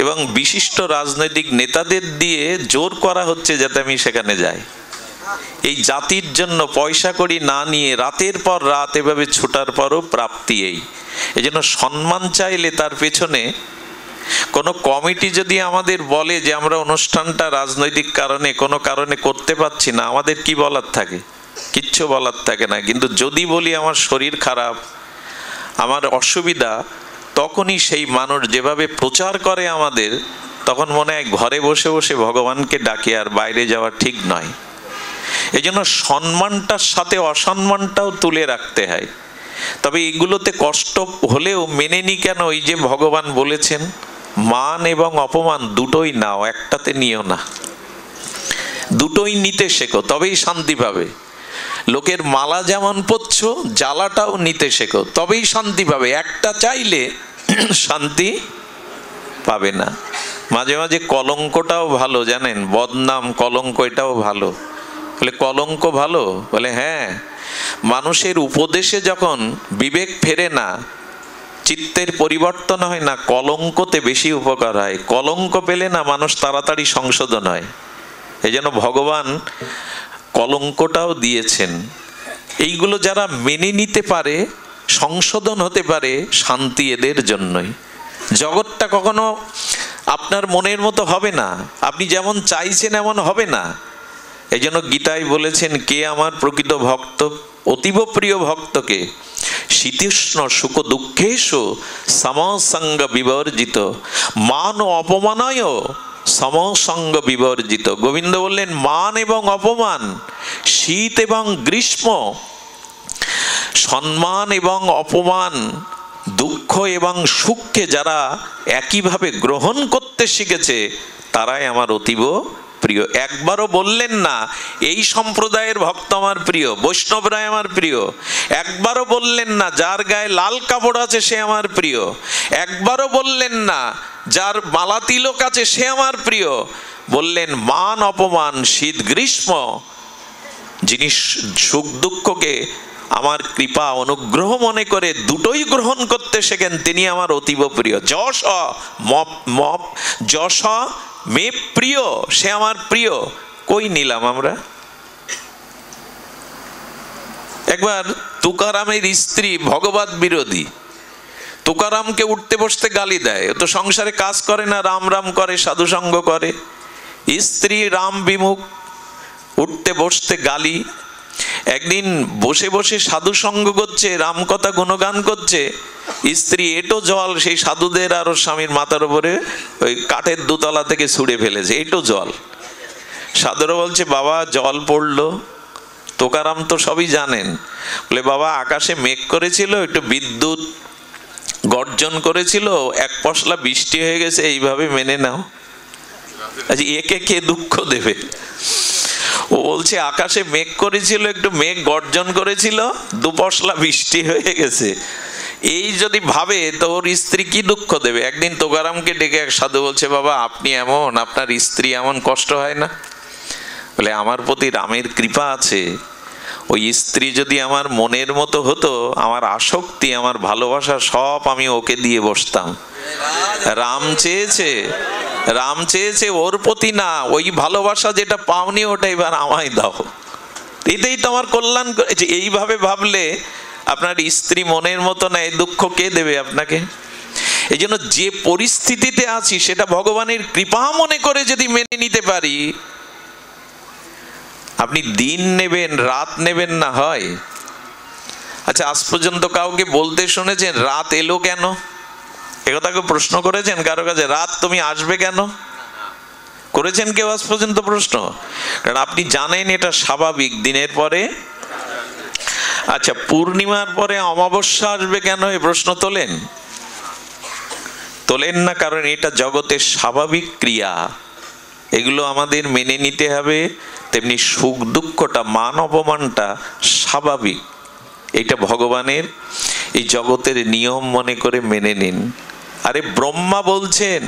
এবং বিশিষ্ট রাজনৈতিক নেতাদের দিয়ে জোর করা হচ্ছে যাতে আমি সেখানে যাই। এই জাতির জন্য পয়সা কড়ি না নিয়ে রাতের পর রাত এভাবে ছুটার পরও প্রাপ্তি এই। জন্য সম্মান চাইলে তার পেছনে কোনো কমিটি যদি আমাদের বলে যে আমরা অনুষ্ঠানটা রাজনৈতিক কারণে কোনো কারণে করতে পারছি না, আমাদের কি বলার থাকে? কিচ্ছু বলার থাকে না। কিন্তু যদি বলি আমার শরীর খারাপ, আমার অসুবিধা, তখনই সেই মানুষ যেভাবে প্রচার করে আমাদের, তখন মনে হয় ঘরে বসে বসে ভগবানকে ডাকে, আর বাইরে যাওয়া ঠিক নয়। এই জন্য সম্মানটার সাথে অসম্মানটাও তুলে রাখতে হয়। তবে এগুলোতে কষ্ট হলেও মেনে নি কেন? ওই যে ভগবান বলেছেন মান এবং অপমান দুটোই নাও, একটাতে নিও না, দুটোই নিতে শেখো, তবেই শান্তি পাবে। লোকের মালা যেমন পড়ছ, জ্বালাটাও নিতে শেখো, তবেই শান্তি পাবে। একটা চাইলে শান্তি পাবে না। মাঝে মাঝে কলঙ্কটাও ভালো, জানেন, বদনাম কলঙ্ক এটাও ভালো। বলে কলঙ্ক ভালো? বলে হ্যাঁ, মানুষের উপদেশে যখন বিবেক ফেরে না, চিত্তের পরিবর্তন হয় না, কলঙ্কতে বেশি উপকার হয়। কলঙ্ক পেলে না মানুষ তাড়াতাড়ি সংশোধন হয়। এই জন্য ভগবান কলঙ্কটাও দিয়েছেন। এইগুলো যারা মেনে নিতে পারে, সংশোধন হতে পারে, শান্তি এদের জন্যই। জগৎটা কখনো আপনার মনের মতো হবে না, আপনি যেমন চাইছেন এমন হবে না। এই জন্য গীতায় বলেছেন, কে আমার প্রকৃত ভক্ত? অতীব প্রিয় ভক্তকে শীতোষ্ণ সুখ দুঃখেষু সমসঙ্গ বিবর্জিত, মান ও অপমানয় সমসঙ্গ বিবর্জিত। গোবিন্দ বললেন মান এবং অপমান, শীত এবং গ্রীষ্ম, সম্মান এবং অপমান, দুঃখ এবং সুখকে যারা একইভাবে গ্রহণ করতে শিখেছে, তারাই আমার অতীব প্রিয়। একবারও বললেন না এই সম্প্রদায়ের ভক্ত আমার প্রিয়, বৈষ্ণবরাই আমার প্রিয়। একবারও বললেন না যার গায়ে লাল কাপড় আছে সে আমার প্রিয়। একবারও বললেন না যার মালা তিলক আছে সে আমার প্রিয়। বললেন মান অপমান, শীত গ্রীষ্ম, যিনি সুখ দুঃখকে আমার কৃপা অনুগ্রহ মনে করে দুটোই গ্রহণ করতে শেখেন, তিনি আমার অতীব প্রিয়। যশ যশ মে প্রিয়, সে আমার প্রিয়। কই নিলাম আমরা? একবার তুকারামের স্ত্রী ভগবত বিরোধী, তুকারামকে উঠতে বসতে গালি দেয়। তো সংসারে কাজ করে না, রাম রাম করে, সাধুসঙ্গ করে। স্ত্রী রাম বিমুখ, উঠতে বসতে গালি। একদিন বসে বসে সাধু সঙ্গ করছে, রাম কথা গুণগান করছে, স্ত্রী এটো জল সেই সাধুদের আর ওর স্বামীর মাথার উপরে ওই কাঠের দোতলা থেকে ছুঁড়ে ফেলেছে, এটো জল। সাধুরা বলছে বাবা জল পড়লো। তোকারাম তো সবই জানেন, বলে বাবা আকাশে মেঘ করেছিল, একটু বিদ্যুৎ গর্জন করেছিল, এক পশলা বৃষ্টি হয়ে গেছে, এইভাবে মেনে নাও। আচ্ছা একে কে দুঃখ দেবে? ও বলছে আকাশে মেঘ করেছিল, একটু মেঘ গর্জন করেছিল, দুপশলা বৃষ্টি হয়ে গেছে। এই যদি ভাবে তো ওর স্ত্রী কি দুঃখ দেবে? একদিন তোকারামকে ডেকে এক সাধু বলছে বাবা আপনি এমন, আপনার স্ত্রী এমন, কষ্ট হয় না? বলে আমার প্রতি রামের কৃপা আছে, ওই স্ত্রী যদি আমার মনের মতো হতো, আমার আসক্তি আমার ভালোবাসা সব আমি ওকে দিয়ে বসতাম। রাম চেয়েছে ওর প্রতি না, ওই ভালোবাসা যেটা পাওনি ওটা এবার আমায় দাও, এটাই তো আমার কল্যাণ করেছে। এইভাবে ভাবলে আপনার স্ত্রী মনের মতো না, এই দুঃখ কে দেবে আপনাকে? এই জন্য যে পরিস্থিতিতে আছি সেটা ভগবানের কৃপা মনে করে যদি মেনে নিতে পারি, আপনি দিন নেবেন রাত নেবেন না হয়। আচ্ছা আজ পর্যন্ত কাউকে বলতে শুনেছেন রাত এলো কেন? একথা কেউ প্রশ্ন করেছেন কারো কাছে, রাত তুমি আসবে কেন? করেছেন কেউ আজ পর্যন্ত প্রশ্ন? কারণ আপনি জানেন এটা স্বাভাবিক, দিনের পরে। আচ্ছা পূর্ণিমার পরে অমাবস্যা আসবে কেন, এই প্রশ্ন তোলেন না? কারণ এটা জগতের স্বাভাবিক ক্রিয়া, এগুলো আমাদের মেনে নিতে হবে। তেমনি সুখ দুঃখটা, মান অপমানটা স্বাভাবিক, এটা ভগবানের এই জগতের নিয়ম মনে করে মেনে নিন। আরে ব্রহ্মা বলছেন,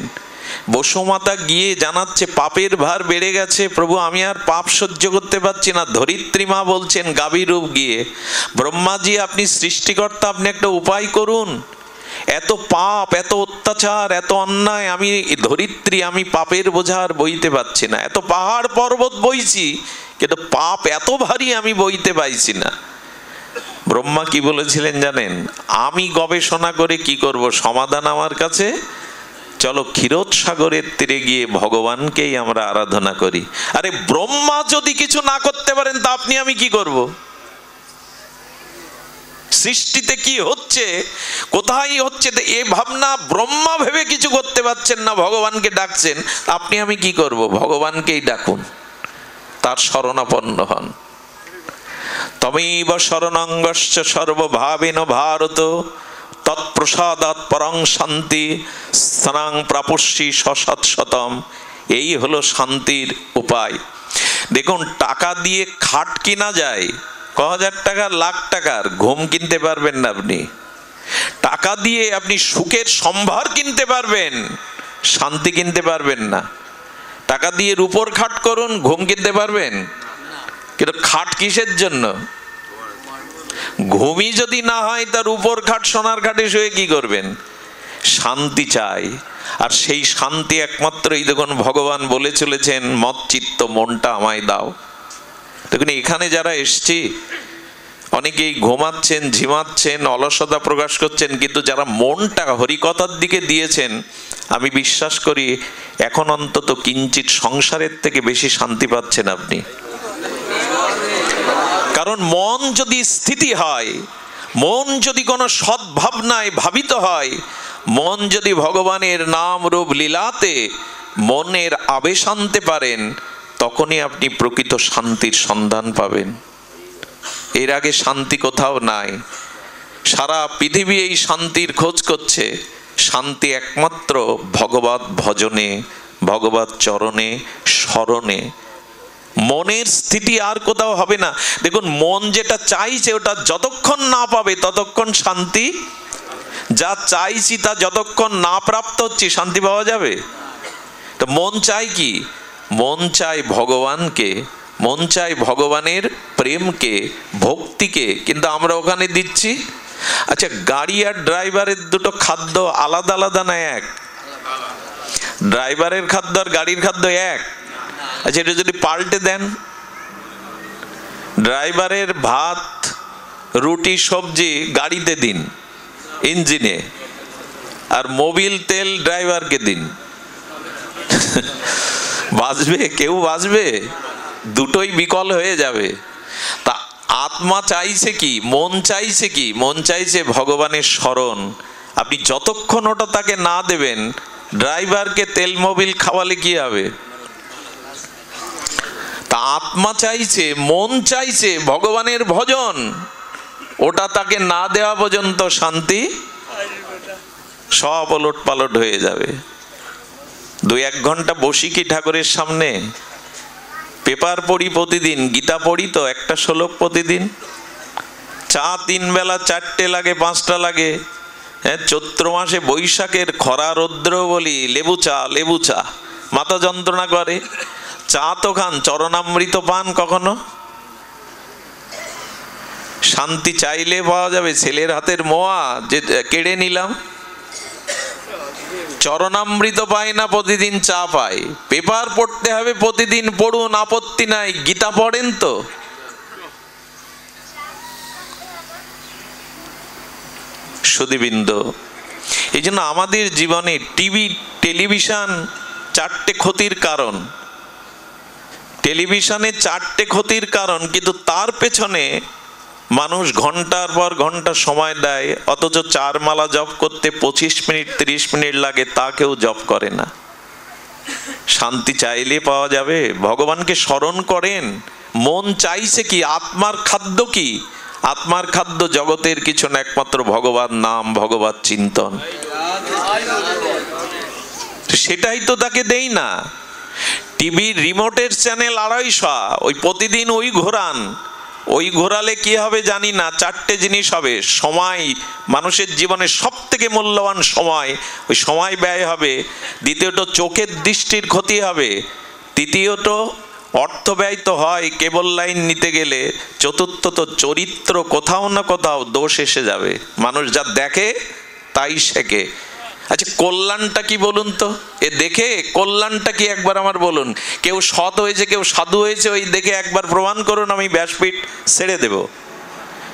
বসুমাতা গিয়ে জানাচ্ছে পাপের ভার বেড়ে গেছে প্রভু, আমি আর পাপ সহ্য করতে পারছি না। ধরিত্রী মা বলছেন গাভী রূপ গিয়ে, ব্রহ্মাজি আপনি সৃষ্টিকর্তা, আপনি একটা উপায় করুন, এত পাপ, এত অত্যাচার, এত অন্যায়, আমি ধরিত্রী, আমি পাপের বোঝা আর বইতে পারছি না। এত পাহাড় পর্বত বইছি কিন্তু পাপ এত ভারী আমি বইতে পাইছি না। ব্রহ্মা কি বলেছিলেন জানেন? আমি গবেষণা করে কি করব, সমাধান আমার কাছে, চলো ক্ষীরোদ সাগরের তীরে গিয়ে ভগবানকেই আমরা আরাধনা করি। আরে ব্রহ্মা যদি কিছু না করতে পারেন তা আপনি আমি কি করব? সৃষ্টিতে কি হচ্ছে, কোথায় হচ্ছে, এ ভাবনা ব্রহ্মা ভেবে কিছু করতে পারছেন না, ভগবানকে ডাকছেন। আপনি আমি কি করব? ভগবানকেই ডাকুন, তার শরণাপন্ন হন। তমেব শরণাঙ্গশ্চ সর্বভাবেন ভারত, তৎপ্রসাদাৎ পরং শান্তি স্থানাং প্রাপস্যি সশতম। এই হলো শান্তির উপায়। দেখুন, টাকা দিয়ে খাট কিনা যায়, ক হাজার টাকা, লাখ টাকার, ঘুম কিনতে পারবেন না আপনি। টাকা দিয়ে আপনি সুখের সম্ভার কিনতে পারবেন, শান্তি কিনতে পারবেন না। টাকা দিয়ে রূপোর খাট করুন, ঘুম কিনতে পারবেন, কিন্তু খাট কিসের জন্য? ঘুমই যদি না হয়, তার উপর খাট সোনার খাটে শুয়ে কি করবেন? শান্তি চাই। আর সেই শান্তি একমাত্রই দেখুন ভগবান বলে চলেছেন, মত চিত্ত মনটা আমায় দাও। দেখুন, এখানে যারা এসছি অনেকেই ঘুমাচ্ছেন, ঝিমাচ্ছেন, অলসতা প্রকাশ করছেন, কিন্তু যারা মনটা হরিকথার দিকে দিয়েছেন, আমি বিশ্বাস করি এখন অন্তত কিঞ্চিত সংসারের থেকে বেশি শান্তি পাচ্ছেন আপনি। কারণ মন যদি স্থিতি হয়, মন যদি কোনো সদ্ভাবনায় ভাবিত হয়, মন যদি ভগবানের নাম রূপ লীলাতে মনের আবেশ আনতে পারেন, তখনই আপনি প্রকৃত শান্তির সন্ধান পাবেন। এর আগে শান্তি কোথাও নাই। সারা পৃথিবী এই শান্তির খোঁজ করছে। শান্তি একমাত্র ভগবত ভজনে, ভগবত চরণে, স্মরণে। মনের স্থিতি আর কোথাও হবে না। দেখুন, মন যেটা চাইছে ওটা যতক্ষণ না পাবে ততক্ষণ শান্তি, যা চাইছি তা যতক্ষণ না প্রাপ্ত হচ্ছে শান্তি পাওয়া যাবে? তো মন চাই কি? মন চাই ভগবানকে, মন চাই ভগবানের প্রেমকে, ভক্তিকে, কিন্তু আমরা ওখানে দিচ্ছি। আচ্ছা, গাড়ি আর ড্রাইভারের দুটো খাদ্য আলাদা আলাদা না এক? ড্রাইভারের খাদ্য আর গাড়ির খাদ্য এক? আচ্ছা, এটা যদি পাল্টে দেন, ড্রাইভারের ভাত রুটি সবজি গাড়িতে দিন ইঞ্জিনে, আর মোবিল তেল ড্রাইভারকে দিন, বাঁচবে? কেউ বাঁচবে? দুটোই বিকল হয়ে যাবে। তা আত্মা চাইছে কি? মন চাইছে কি? মন চাইছে ভগবানের স্মরণ। আপনি যতক্ষণ ওটা তাকে না দেবেন, ড্রাইভারকে তেল মোবিল খাওয়ালে কি হবে? তা আত্মা চাইছে, মন চাইছে ভগবানের ভজন, ওটা তাকে না দেওয়া পর্যন্ত শান্তি সব ওলট পালট হয়ে যাবে। 2-1 ঘন্টা বসি কি ঠাকুরের সামনে? পেপার পড়ি প্রতিদিন, গীতা পড়ি তো একটা শ্লোক প্রতিদিন। চা 3 বেলা 4টে লাগে, 5টা লাগে। হ্যাঁ, চৈত্র মাসে বৈশাখের খরা রৌদ্র বলি লেবু চা, লেবু চা, মাথা যন্ত্রণা করে। চা তো খান, চরণামৃত পান কখনো? শান্তি চাইলে পাওয়া যাবে? ছেলের হাতের মোয়া যে কেড়ে নিলাম, চরণামৃত পায় না, প্রতিদিন চা পায়। পেপার পড়তে হবে প্রতিদিন, পড়ুন, আপত্তি নাই। গীতা পড়েন তো? সুধীবৃন্দ, এই জন্য আমাদের জীবনে টিভি, টেলিভিশন 4টে ক্ষতির কারণ। টেলিভিশনে 4টে ক্ষতির কারণ, কিন্তু তার পেছনে মানুষ ঘন্টার পর ঘন্টা সময় দেয়, অথচ 4 মালা জপ করতে 25 মিনিট 30 মিনিট লাগে, তা কেউ জপ করে না। শান্তি চাইলে পাওয়া যাবে? ভগবানকে স্মরণ করেন। মন চাইছে কি? আত্মার খাদ্য কি? আত্মার খাদ্য জগতের কিছু না, একমাত্র ভগবান নাম, ভগবত চিন্তন। সেটাই তো তাকে দেই না। টিভির রিমোটের চ্যানেল 250, ওই প্রতিদিন ওই ঘোরান। ওই ঘোরালে কি হবে জানি না, 4টে জিনিস হবে। সময়, মানুষের জীবনে সব থেকে মূল্যবান সময়, ওই সময় ব্যয় হবে। দ্বিতীয়ত চোখের দৃষ্টির ক্ষতি হবে। তৃতীয়ত অর্থ ব্যয় তো হয় কেবল লাইন নিতে গেলে। চতুর্থত চরিত্র কোথাও না কোথাও দোষ এসে যাবে। মানুষ যা দেখে তাই শেখে। আচ্ছা, কল্যাণটা কি বলুন তো? এ দেখে কল্যাণটা কি একবার আমার বলুন। কেউ সৎ হয়েছে, কেউ সাধু হয়েছে, ওই দেখে একবার প্রমাণ করুন, আমি ব্যাসপীঠ ছেড়ে দেব।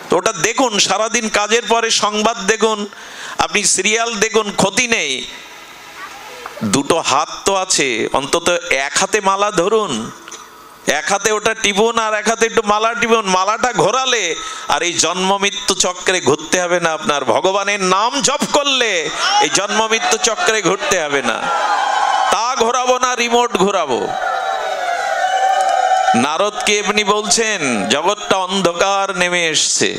তো ওটা দেখুন, সারাদিন কাজের পরে সংবাদ দেখুন, আপনি সিরিয়াল দেখুন, ক্ষতি নেই। 2টো হাত তো আছে, অন্তত 1 হাতে মালা ধরুন। এক হাতে ওটা টিপুন আর এক হাতে একটু মালা টিপুন, মালাটা ঘোরালে আর এই জন্ম মৃত্যু চক্রে ঘুরতে হবে না আপনার। ভগবানের নাম জপ করলে এই জন্ম মৃত্যু চক্রে ঘুরতে হবে না। তা ঘোরাবো না, রিমোট ঘোরাবো। নারদকে এমনি বলছেন, জগৎটা অন্ধকার নেমে এসছে,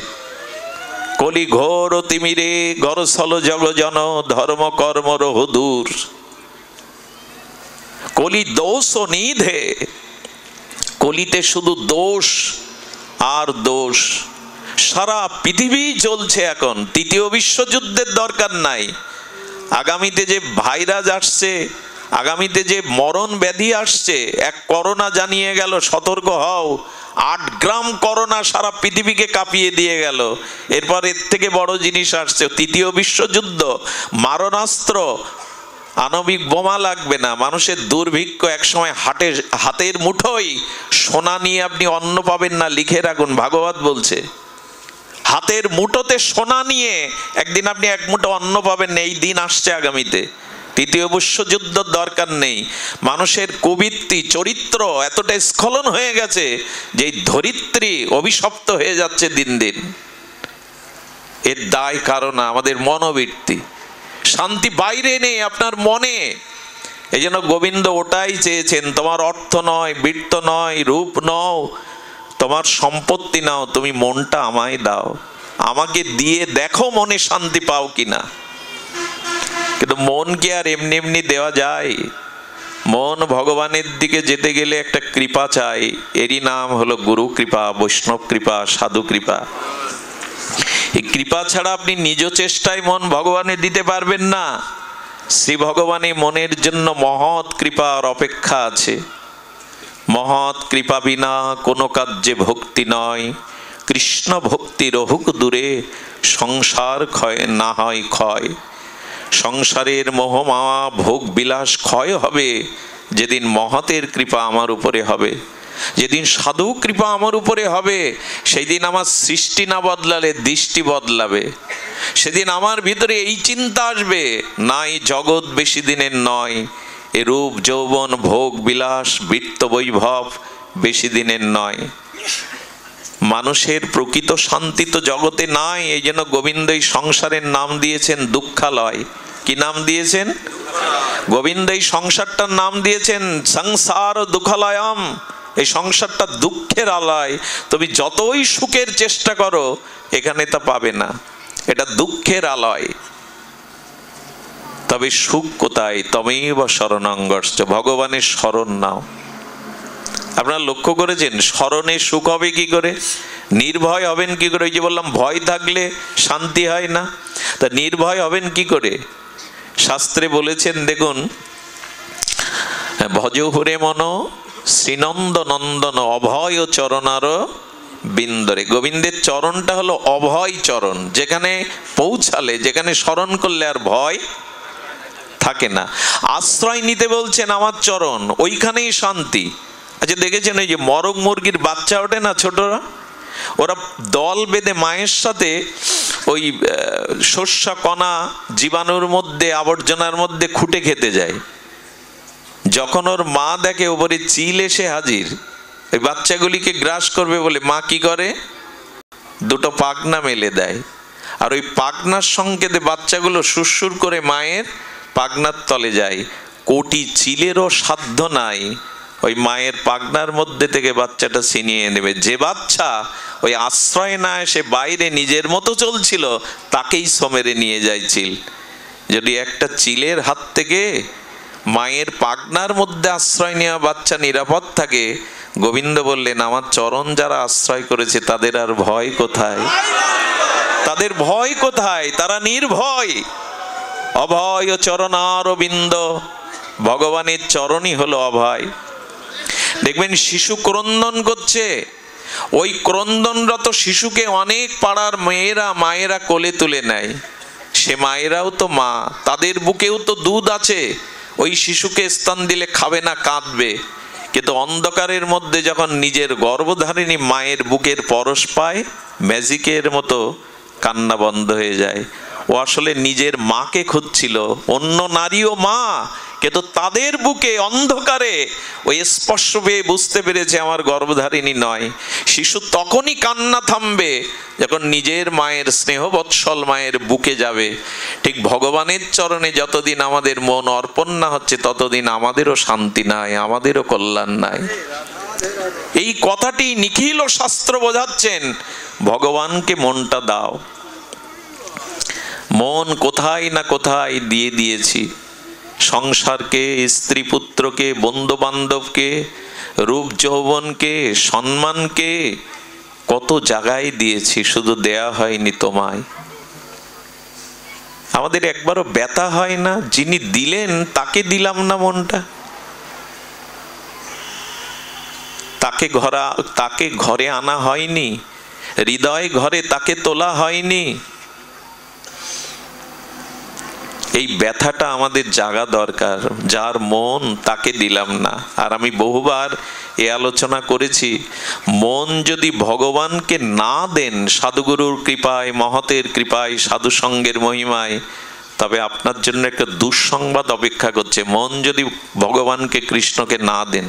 কলি ঘোর তিমিরে গরসল জগজন ধর্ম কর্ম রহুদূর, কলি দোষ ও নিধে, কলিতে শুধু দোষ আর দোষ। সারা পৃথিবী চলছে এখন, তৃতীয় বিশ্বযুদ্ধের দরকার নাই। আগামীতে যে ভাইরাস আসছে, আগামীতে যে মরণ ব্যাধি আসছে, এক করোনা জানিয়ে গেল, সতর্ক হও। 8 গ্রাম করোনা সারা পৃথিবীকে কাঁপিয়ে দিয়ে গেল। এরপর এর থেকে বড় জিনিস আসছে, তৃতীয় বিশ্বযুদ্ধ, মারণাস্ত্র, আণবিক বোমা লাগবে না। মানুষের দুর্ভিক্ষ, একসময় হাতের মুঠোয় সোনা নিয়ে আপনি অন্ন পাবেন না, লিখে রাখুন, ভাগবত বলছে। হাতের মুঠোতে সোনা নিয়ে একদিন আপনি এক মুঠো অন্ন পাবেন না, এই দিন আসছে আগামীতে। তৃতীয় বিশ্বযুদ্ধ দরকার নেই। মানুষের কুবৃত্তি, চরিত্র এতটা স্খলন হয়ে গেছে যে ধরিত্রী অভিশপ্ত হয়ে যাচ্ছে দিন দিন। এর দায় কারণ আমাদের মনোবৃত্তি। শান্তি বাইরে নেই, আপনার মনে। এই জন্য গোবিন্দ ওটাই চেয়েছেন, তোমার অর্থ নয়, বৃত্ত নয়, রূপ নও, তোমার সম্পত্তি নাও, তুমি মনটা আমায় দাও, আমাকে দিয়ে দেখো মনে শান্তি পাও কিনা। কিন্তু মনকে আর এমনি এমনি দেওয়া যায়? মন ভগবানের দিকে যেতে গেলে একটা কৃপা চাই। এরই নাম হলো গুরু কৃপা, বৈষ্ণব কৃপা, সাধু কৃপা। এই কৃপা ছাড়া আপনি নিজ চেষ্টায় মন ভগবানে দিতে পারবেন না। শ্রী ভগবানে মনের জন্য মহৎ কৃপার অপেক্ষা আছে। মহৎ কৃপা বিনা কোনো কার্যে ভক্তি নয়। কৃষ্ণ ভক্তি রহুক দূরে, সংসার ক্ষয় না হয় ক্ষয়। সংসারের মোহমায়া ভোগ বিলাস ক্ষয় হবে যেদিন মহতের কৃপা আমার উপরে হবে, যেদিন সাধু কৃপা আমার উপরে হবে। সেই দিন আমার সৃষ্টি না বদলালে দৃষ্টি বদলাবে। সেদিন আমার ভিতরে এই চিন্তা আসবে, নাই জগৎ বেশি দিনের নয়, এ রূপ যৌবন ভোগ বিলাস বৃত্ত বৈভব বেশি দিনের নয়। মানুষের প্রকৃত শান্তি তো জগতে নাই। এই জন্য গোবিন্দ এই সংসারের নাম দিয়েছেন দুঃখালয়। কি নাম দিয়েছেন? গোবিন্দ এই সংসারটার নাম দিয়েছেন সংসার দুঃখালয়ম। এই সংসারটা দুঃখের আলয়। তুমি যতই সুখের চেষ্টা করো এখানে তা পাবে না, এটা দুঃখের আলয়। তবে সুখ কোথায়? তমেব শরণং গচ্ছ, ভগবানের শরণ নাও। আপনারা লক্ষ্য করেছেন স্মরণে সুখ হবে কি করে, নির্ভয় হবেন কি করে? ওই যে বললাম ভয় থাকলে শান্তি হয় না, তা নির্ভয় হবেন কি করে? শাস্ত্রে বলেছেন, দেখুন, ভজ হরে মন শ্রীনন্দ নন্দন অভয় চরণার বিন্দরে। গোবিন্দের চরণটা হলো অভয় চরণ, যেখানে পৌঁছালে, যেখানে স্মরণ করলে আর ভয় থাকে না। আশ্রয় নিতে বলছেন আমার চরণ, ওইখানেই শান্তি। আচ্ছা দেখেছেন ওই যে মরগ মুরগির বাচ্চা ওঠে না ছোটরা, ওরা দল বেঁধে মায়ের সাথে ওই শস্য কণা জীবাণুর মধ্যে আবর্জনার মধ্যে খুঁটে খেতে যায়। যখন ওর মা দেখে ওপরে চিল এসে হাজির, ওই বাচ্চাগুলিকে গ্রাস করবে বলে মা কি করে, দুটো পাখনা মেলে দেয়, আর ওই পাখনার সংকেতে বাচ্চাগুলো সুরসুর করে মায়ের পাখনার তলে যায়। কোটি চিলেরও সাধ্য নাই ওই মায়ের পাখনার মধ্যে থেকে বাচ্চাটা ছিনিয়ে নেবে। যে বাচ্চা ওই আশ্রয় না এসে বাইরে নিজের মতো চলছিল, তাকেই সমেরে নিয়ে যায় চিল। যদি একটা চিলের হাত থেকে মায়ের পাখনার মধ্যে আশ্রয় নেওয়া বাচ্চা নিরাপদ থাকে, গোবিন্দ বললেন আমার চরণ যারা আশ্রয় করেছে তাদের আর ভয় কোথায়? তাদের ভয় কোথায়? তারা নির্ভয়। অভয় চরণারবিন্দ, ভগবানের চরণই হলো অভয়। দেখবেন শিশু ক্রন্দন করছে, ওই ক্রন্দনরত শিশুকে অনেক পাড়ার মায়েরা কোলে তুলে নেয়। সে মায়েরাও তো মা, তাদের বুকেও তো দুধ আছে। ওই শিশুকে স্তন দিলে খাবে না, কাঁদবে। কিন্তু অন্ধকারের মধ্যে যখন নিজের গর্ভধারিণী মায়ের বুকের পরশ পায়, ম্যাজিকের মতো কান্না বন্ধ হয়ে যায়। ও আসলে নিজের মাকে খুঁজছিল। অন্য নারীও মা, কিন্তু তাদের বুকে অন্ধকারে ওই স্পর্শ পেয়ে বুঝতে পেরেছে আমার গর্ভধারিণী নয়। শিশু তখনই কান্না থামবে যখন নিজের মায়ের স্নেহবৎসল মায়ের বুকে যাবে। ঠিক ভগবানের চরণে যতদিন আমাদের মন অর্পণ না হচ্ছে ততদিন আমাদেরও শান্তি নাই, আমাদেরও কল্যাণ নাই। এই কথাটি নিখিল শাস্ত্র বোঝাচ্ছেন। ভগবানকে মনটা দাও। মন কোথায় না কোথায় দিয়ে দিয়েছি, সংসারকে, স্ত্রী পুত্রকে, বন্ধু বান্ধবকে, রূপ যৌবনকে, সম্মানকে কত জায়গায় দিয়েছি, শুধু দেয়া হয়নি তোমায়। আমাদের একবারও ব্যথা হয় না, যিনি দিলেন তাকে দিলাম না মনটা, তাকে ঘরে আনা হয়নি, হৃদয় ঘরে তাকে তোলা হয়নি। এই ব্যথাটা আমাদের জাগা দরকার। যার মন তাকে দিলাম না। আর আমি বহুবার এ আলোচনা করেছি, মন যদি ভগবানকে না দেন সাধুগুরুর কৃপায়, মহতের কৃপায়, সাধু সঙ্গের মহিমায়, তবে আপনার জন্য একটা দুঃসংবাদ অপেক্ষা করছে। মন যদি ভগবানকে, কৃষ্ণকে না দেন,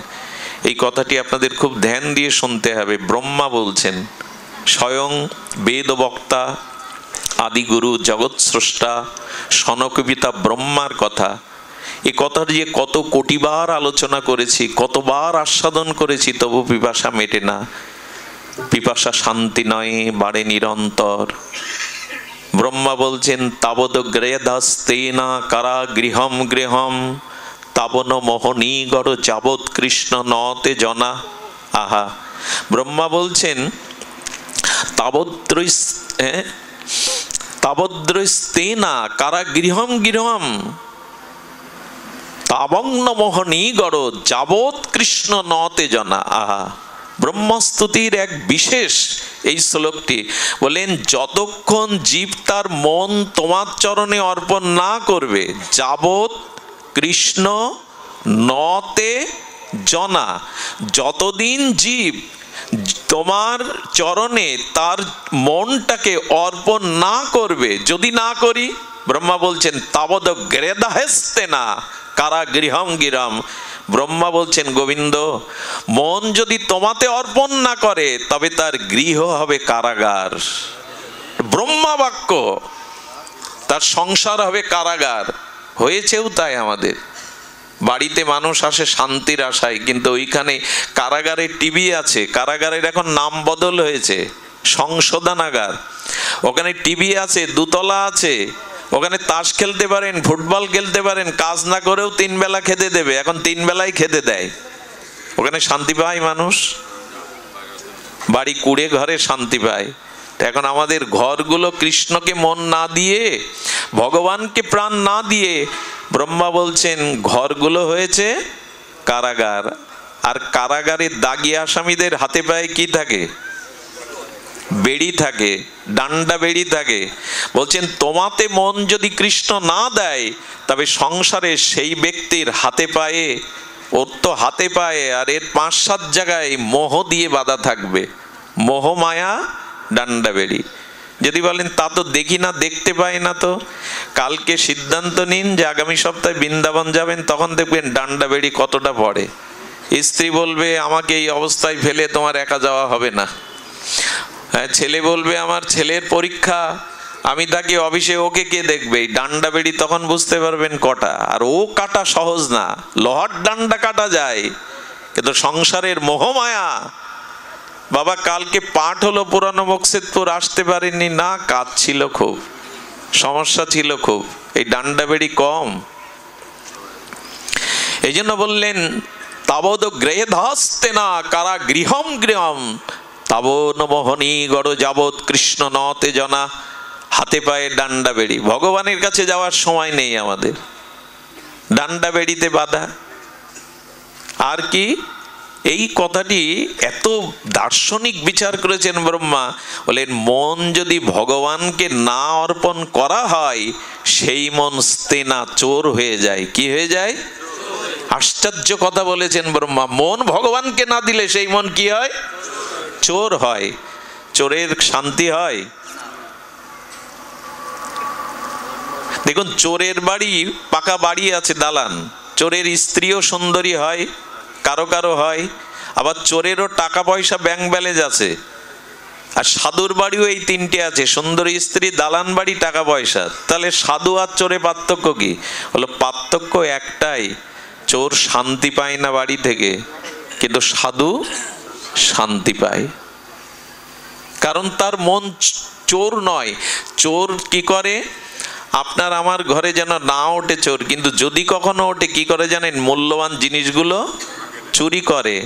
এই কথাটি আপনাদের খুব ধ্যান দিয়ে শুনতে হবে। ব্রহ্মা বলছেন, স্বয়ং বেদবক্তা, আদিগুরু, জগৎ স্রষ্টা, সনকবিতা ব্রহ্মার কথা। এ কথা যে কত কোটিবার আলোচনা করেছি, কতবার আস্বাদন করেছি, তবু পিপাসা মেটে না। পিপাসা শান্তি নয়, বাড়ে নিরন্তর। ব্রহ্মা বলছেন, তাবদ গ্রেদাস্তেনা কারা গৃহম গৃহম তাবন মোহনী গড় যাবৎ কৃষ্ণ নতে জনা। আহা, ব্রহ্মা বলছেন তাবদ্রস্তেনা কারা গৃহম গৃহম তাবংন মোহনী গড় যাবৎ কৃষ্ণ নতে জনা। আহা, ব্রহ্মস্তুতির এক বিশেষ এই শ্লোকটি। বলেন, যতক্ষণ জীব তার মন তোমার চরণে অর্পণ না করবে, যাবৎ কৃষ্ণ নতে জনা, যতদিন জীব তোমার চরণে তার মনটাকে অর্পণ না করবে, যদি না করি, ব্রহ্মা বলছেন তাবদ গ্রেদাহেস্তে না কারা গৃহম গিরম। ব্রহ্মা বলছেন, গোবিন্দ, মন যদি তোমাতে অর্পণ না করে তবে তার গৃহ হবে কারাগার। ব্রহ্মা বাক্য, তার সংসার হবে কারাগার। হয়েছেও তাই। আমাদের বাড়িতে মানুষ আসে শান্তির আশায়, কিন্তু ওইখানে কারাগারে টিভি আছে। কারাগারের এখন নাম বদল হয়েছে, সংশোধনাগার। ওখানে টিভি আছে, দুতলা আছে, ওখানে তাস খেলতে পারেন, ফুটবল খেলতে পারেন, কাজ না করেও 3 বেলা খেতে দেবে। এখন 3 বেলায় খেতে দেয়। ওখানে শান্তি পায় মানুষ, বাড়ি কুড়ে ঘরে শান্তি পায়। এখন আমাদের ঘরগুলো কৃষ্ণকে মন না দিয়ে, ভগবানকে প্রাণ না দিয়ে, ব্রহ্মা বলছেন ঘরগুলো হয়েছে কারাগার। আর কারাগারের দাগি আসামিদের হাতে পায়ে কি থাকে? বেড়ি থাকে, ডান্ডা বেড়ি থাকে। বলছেন, তোমাতে মন যদি কৃষ্ণ না দেয়, তবে সংসারে সেই ব্যক্তির হাতে পায়ে, ওর তো হাতে পায়ে আর এর 5-7 জায়গায় মোহ দিয়ে বাঁধা থাকবে। মোহ, মায়া, ডান্ডা বেড়ি। যদি বলেন তা তো দেখি না, দেখতে পাই না, তো কালকে সিদ্ধান্ত নিন যে আগামী সপ্তাহে বৃন্দাবন যাবেন, তখন দেখবেন ডান্ডা বেড়ি কতটা পড়ে। স্ত্রী বলবে, আমাকে এই অবস্থায় ফেলে তোমার একা যাওয়া হবে না। ছেলে বলবে, আমার ছেলের পরীক্ষা, আমি তাকে অফিসে, ওকে কে দেখবে? এই ডান্ডা বেড়ি তখন বুঝতে পারবেন কটা। আর ও কাটা সহজ না, লোহার ডান্ডা কাটা যায়, কিন্তু সংসারের মোহমায়া। বাবা কালকে পাঠ হলো পুরানো বক্সেদপুর, আসতে পারেননি না, কাজ ছিল খুব, সমস্যা ছিল খুব, এই ডান্ডা বেড়ি কম। এই জন্য বললেন, তাবদ গ্রেধাস্তে না কারা গৃহম গৃহম তাবন মোহনী গড় যাবৎ কৃষ্ণ নতে জনা। হাতে পায়ে ডান্ডা বেড়ি। ভগবানের কাছে যাওয়ার সময় নেই আমাদের, ডান্ডা বেড়িতে বাঁধা। আর কি, এই কথাটি এত দার্শনিক বিচার করেছেন ব্রহ্মা। বলেন, মন যদি ভগবানকে না অর্পণ করা হয়, সেই মন স্তেনা, চোর হয়ে যায়। কি হয়ে যায়? আশ্চর্য কথা বলেছেন ব্রহ্মা। মন ভগবানকে না দিলে সেই মন কি হয়? চোর হয়। চোরের শান্তি হয়? দেখুন, চোরের বাড়ি, পাকা বাড়ি আছে, দালান, চোরের স্ত্রীও সুন্দরী হয়, কারো কারো হয়, আবার চোরেরও টাকা পয়সা ব্যাংক ব্যালেন্স আছে। আর সাধুর বাড়িও এই তিনটে আছে, সুন্দরী স্ত্রী, দালান বাড়ি, টাকা পয়সা। তাহলে সাধু আর চোরে পার্থক্য কি? হলো পার্থক্য একটাই, চোর শান্তি পায় না বাড়ি থেকে, কিন্তু সাধু শান্তি পায়। কারণ তার মন চোর নয়। চোর কি করে? আপনার আমার ঘরে যেন না ওঠে চোর, কিন্তু যদি কখনো ওঠে কি করে জানেন? মূল্যবান জিনিসগুলো চুরি করে,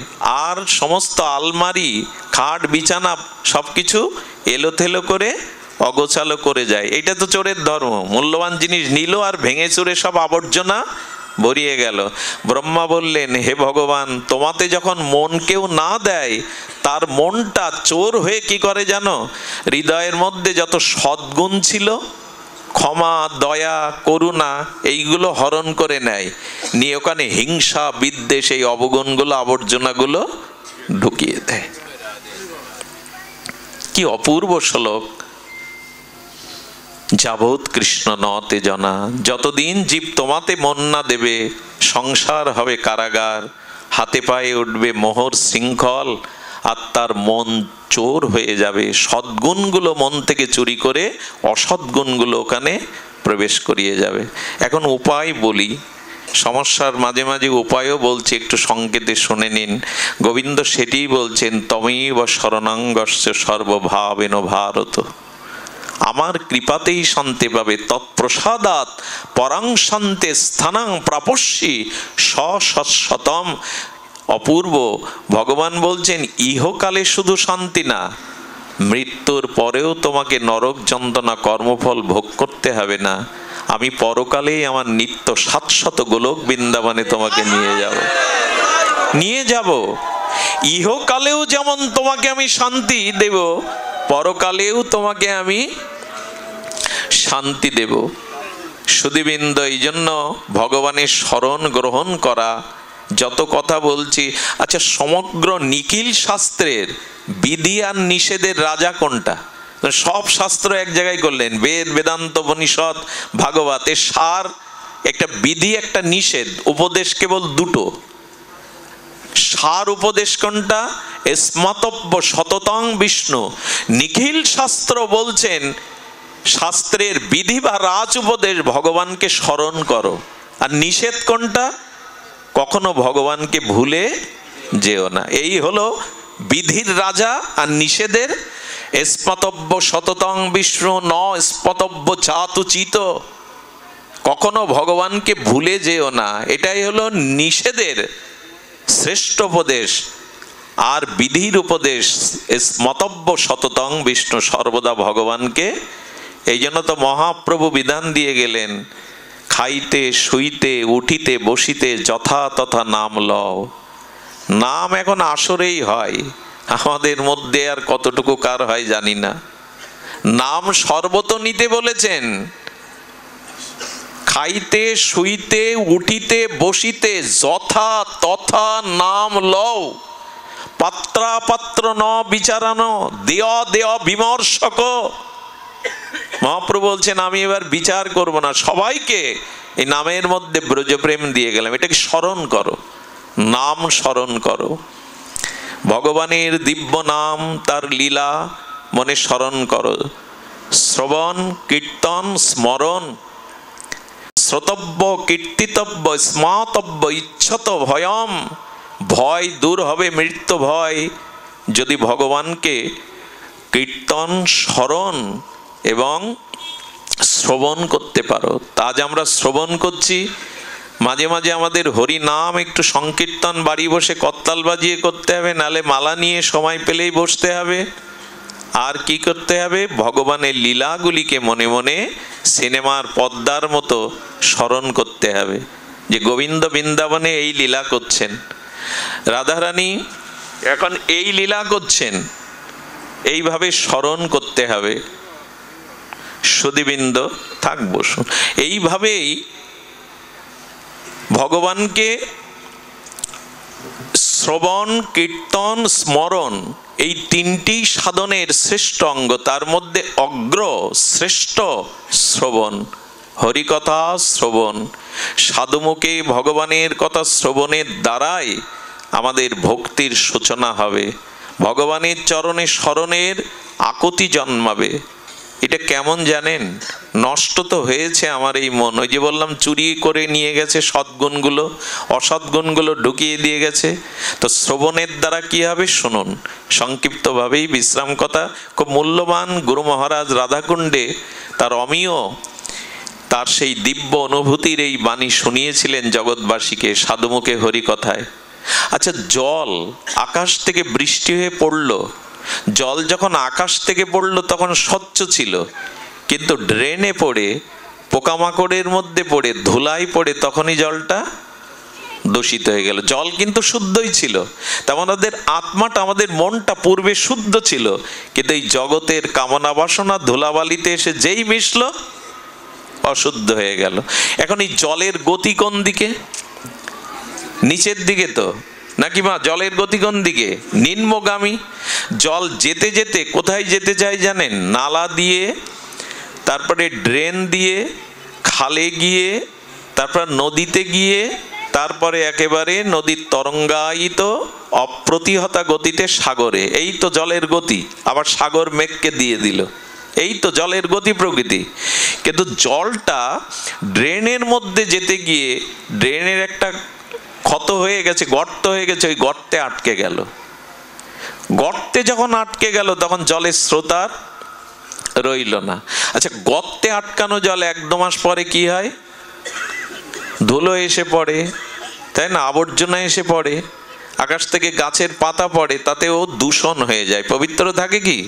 আর সমস্ত আলমারি, খাট, বিছানা সবকিছু এলোথেলো করে অগোছালো করে যায়। এটা তো চোরের ধর্ম। মূল্যবান জিনিস নিল আর ভেঙে চুরে সব আবর্জনা ভরিয়ে গেল। ব্রহ্মা বললেন, হে ভগবান, তোমাতে যখন মন কেউ না দেয়, তার মনটা চোর হয়ে কি করে জানো? হৃদয়ের মধ্যে যত সদ্গুণ ছিল, ক্ষমা, দয়া, করুণা, এইগুলো হরণ করে নেয়, নিয়ে ওখানে হিংসা, বিদ্বেষ, এই অবগুণগুলো, আবর্জনাগুলো ঢুকিয়ে দেয়। কি অপূর্ব শ্লোক! যাবৎ কৃষ্ণ ন তেজনা, যতদিন জীব তোমাতে মন না দেবে, সংসার হবে কারাগার, হাতে পায়ে উঠবে মোহর শৃঙ্খল, আর তার মন চোর হয়ে যাবে। সদ্গুণগুলো মন থেকে চুরি করে অসদ্গুণগুলো ওখানে প্রবেশ করিয়ে যাবে। এখন উপায় বলি, সমস্যার মাঝে মাঝে উপায়ও বলছি, একটু সংকেতে শুনে নিন। গোবিন্দ সেটিই বলছেন, তমেব শরণাঙ্গস্য সর্বভাবেন ভারত, আমার কৃপাতেই শান্তি পাবে, তৎপ্রসাদাৎ পরাং শান্তে স্থানাং প্রাপস্যি সশতম। অপূর্ব! ভগবান বলছেন, ইহকালে শুধু শান্তি না, মৃত্যুর পরেও তোমাকে নরক যন্ত্রণা, কর্মফল ভোগ করতে হবে না। আমি পরকালেই আমার নিত্য 700 গোলক বৃন্দাবনে তোমাকে নিয়ে যাব। ইহকালেও যেমন তোমাকে আমি শান্তি দেব, পরকালেও তোমাকে আমি শান্তি দেব। সুধীবৃন্দ, এই জন্য ভগবানের শরণ গ্রহণ করা। যত কথা বলছি, আচ্ছা, সমগ্র নিখিল শাস্ত্রের বিধি আর নিষেধের রাজা কোনটা? সব শাস্ত্র এক জায়গায় করলেন, বেদ, বেদান্ত, উপনিষদ, ভাগবত। এর সার একটা বিধি, একটা নিষেধ, উপদেশ কেবল দুটো। সার উপদেশ কোনটা? স্মতব্য সততং বিষ্ণু। নিখিল শাস্ত্র বলছেন, শাস্ত্রের বিধি বা রাজ উপদেশ, ভগবানকে স্মরণ করো। আর নিষেধ কোনটা? কখনো ভগবানকে ভুলে যেও না। এই হলো বিধির রাজা আর নিষেধের। স্মতব্য সততং বিষ্ণু ন স্মতব্য চাতুচিত, কখনো ভগবানকে ভুলে যেও না, এটাই হলো নিষেধের শ্রেষ্ঠ উপদেশ। আর বিধির উপদেশ স্মতব্য সততং বিষ্ণু, সর্বদা ভগবানকে। এই জন্য তো মহাপ্রভু বিধান দিয়ে গেলেন, খাইতে শুইতে উঠিতে বসিতে যথা তথা নাম লও। নাম এখন আসরেই হয়, আমাদের মধ্যে আর কতটুকু কার হয় জানি না। নাম সর্বত নিতে বলেছেন। খাইতে শুইতে উঠিতে বসিতে যথা তথা নাম লও। পাত্রাপাত্র ন বিচারানো, দেয় দেয় বিমর্শক। মহাপ্রভু বলছেন, আমি এবার বিচার করব না, সবাইকে এই নামের মধ্যে ব্রজপ্রেম দিয়ে গেলাম। এটাকে স্মরণ করো, নাম স্মরণ করো। ভগবানের দিব্য নাম, তার লীলা মনে স্মরণ করো। শ্রবণ, কীর্তন, স্মরণ। শ্রোতব্য, কীর্তিতব্য, স্মাতব্য, ইচ্ছত ভয়ম। ভয় দূর হবে, মৃত্যু ভয়, যদি ভগবানকে কীর্তন, স্মরণ এবং শ্রবণ করতে পারো। তা আজ আমরা শ্রবণ করছি, মাঝে মাঝে আমাদের হরি নাম একটু সংকীর্তন বাড়ি বসে করতাল বাজিয়ে করতে হবে, নালে মালা নিয়ে সময় পেলেই বসতে হবে। আর কি করতে হবে? ভগবানের লীলাগুলিকে মনে মনে সিনেমার পদ্মার মতো স্মরণ করতে হবে, যে গোবিন্দ বৃন্দাবনে এই লীলা করছেন, রাধারানী এখন এই লীলা করছেন, এইভাবে স্মরণ করতে হবে। সুধীবৃন্দ, থাক বসুন। এইভাবেই ভগবানকে শ্রবণ, কীর্তন, স্মরণ, এই তিনটি সাধনের শ্রেষ্ঠ অঙ্গ। তার মধ্যে অগ্র শ্রেষ্ঠ শ্রবণ। হরিকথা শ্রবণ, সাধুমুখে ভগবানের কথা শ্রবণের দ্বারাই আমাদের ভক্তির সূচনা হবে, ভগবানের চরণে স্মরণের আকুতি জন্মাবে। এটা কেমন জানেন? নষ্ট তো হয়েছে আমার এই মন। ওই যে বললাম চুরি করে নিয়ে গেছে সদ্গুণগুলো, অসৎগুণগুলো ঢুকিয়ে দিয়ে গেছে। তো শ্রবণের দ্বারা কি হবে শুনুন, সংক্ষিপ্তভাবেই বিশ্রাম কথা। খুব মূল্যবান গুরু মহারাজ রাধাকুণ্ডে তার অমীয়, তার সেই দিব্য অনুভূতির এই বাণী শুনিয়েছিলেন জগৎবাসীকে সাধুমুখে হরিকথায়। আচ্ছা, জল আকাশ থেকে বৃষ্টি হয়ে পড়লো, জল যখন আকাশ থেকে পড়লো তখন স্বচ্ছ ছিল, কিন্তু ড্রেনে পড়ে, পোকামাকড়ের মধ্যে পড়ে, ধুলায় পড়ে তখনই জলটা দূষিত হয়ে গেল। জল কিন্তু শুদ্ধই ছিল। তেমন আমাদের আত্মাটা, আমাদের মনটা পূর্বে শুদ্ধ ছিল, কিন্তু এই জগতের কামনা বাসনা ধুলাবালিতে এসে যেই মিশলো অশুদ্ধ হয়ে গেল। এখন এই জলের গতি কোন দিকে? নিচের দিকে তো নাকি মা? জলের গতি কোন দিকে? নিম্নগামী। জল যেতে যেতে কোথায় যেতে চাই জানেন? নালা দিয়ে, তারপরে ড্রেন দিয়ে, খালে গিয়ে, তারপর নদীতে গিয়ে, তারপরে একেবারে নদীর তরঙ্গায়িত অপ্রতিহতা গতিতে সাগরে। এই তো জলের গতি। আবার সাগর মেঘকে দিয়ে দিল। এই তো জলের গতি প্রকৃতি। কিন্তু জলটা ড্রেনের মধ্যে যেতে গিয়ে ড্রেনের একটা ক্ষত হয়ে গেছে, গর্ত হয়ে গেছে, ওই গর্তে আটকে গেল। গর্তে যখন আটকে গেল তখন জলের স্রোত আর রইল না। আচ্ছা, গর্তে আটকানো জল 1-2 মাস পরে কি হয়? ধুলো এসে পড়ে, তাই না? আবর্জনা এসে পড়ে, আকাশ থেকে গাছের পাতা পড়ে, তাতেও দূষণ হয়ে যায়। পবিত্র থাকে কি?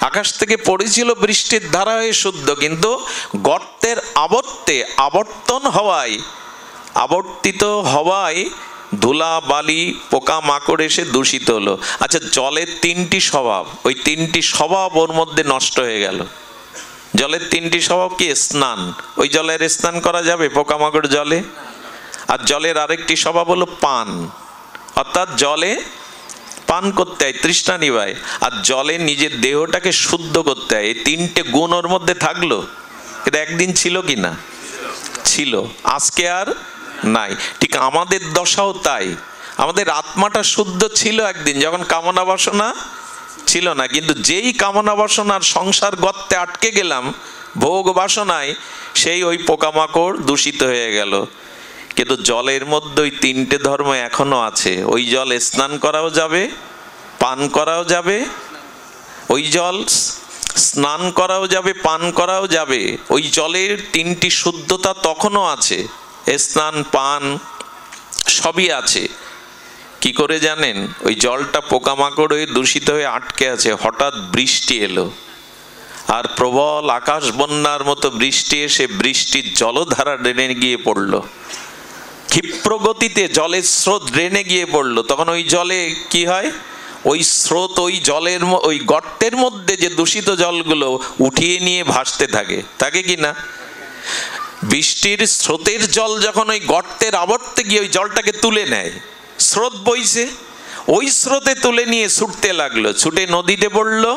আকাশ থেকে পড়েছিল বৃষ্টির ধারা হয়ে শুদ্ধ, কিন্তু গর্তের আবর্তন হওয়ায়, আবর্তিত হওয়ায় ধুলা বালি পোকা মাকড় এসে দূষিত হলো। আচ্ছা, জলের 3টি স্বভাব, ওই 3টি স্বভাব ওর মধ্যে নষ্ট হয়ে গেল। জলের 3টি স্বভাব কি? স্নান, ওই জলের স্নান করা যাবে পোকামাকড় জলে। আর জলের আরেকটি স্বভাব হলো পান, অর্থাৎ জলে পান করতে হয়, তৃষ্ণা নিবায়। আর জলে নিজের দেহটাকে শুদ্ধ করতে হয়। এই 3টে গুণ ওর মধ্যে থাকলো। এটা একদিন ছিল কি না? ছিল, আজকে আর নাই। ঠিক আমাদের দশাও তাই। আমাদের আত্মাটা শুদ্ধ ছিল একদিন, যখন কামনা বাসনা ছিল না। কিন্তু যেই কামনা বাসনার সংসার গর্তে আটকে গেলাম ভোগ বাসনায়, সেই ওই পোকামাকড় দূষিত হয়ে গেল। কিন্তু জলের মধ্যে ওই 3টে ধর্ম এখনো আছে। ওই জল স্নান করাও যাবে, পান করাও যাবে। ওই জল স্নান করাও যাবে, পান করাও যাবে। ওই জলের 3টি শুদ্ধতা তখনও আছে, স্নান পান সবই আছে। কি করে জানেন? ওই জলটা পোকামাকড় হয়ে দূষিত হয়ে আটকে আছে। হঠাৎ বৃষ্টি এলো, আর প্রবল আকাশ বন্যার মতো বৃষ্টি এসে বৃষ্টির জলধারা ড্রেনে গিয়ে পড়লো। ক্ষিপ্র গতিতে জলের স্রোত ড্রেনে গিয়ে পড়লো। তখন ওই জলে কি হয়? ওই স্রোত ওই জলের, ওই গর্তের মধ্যে যে দূষিত জলগুলো উঠিয়ে নিয়ে ভাসতে থাকে, থাকে কি না? বৃষ্টির স্রোতের জল যখন ওই গর্তের আবর্তে গিয়ে ওই জলটাকে তুলে নেয়, স্রোত বইছে, ওই স্রোতে তুলে নিয়ে ছুটতে লাগলো, ছুটে নদীতে পড়লো,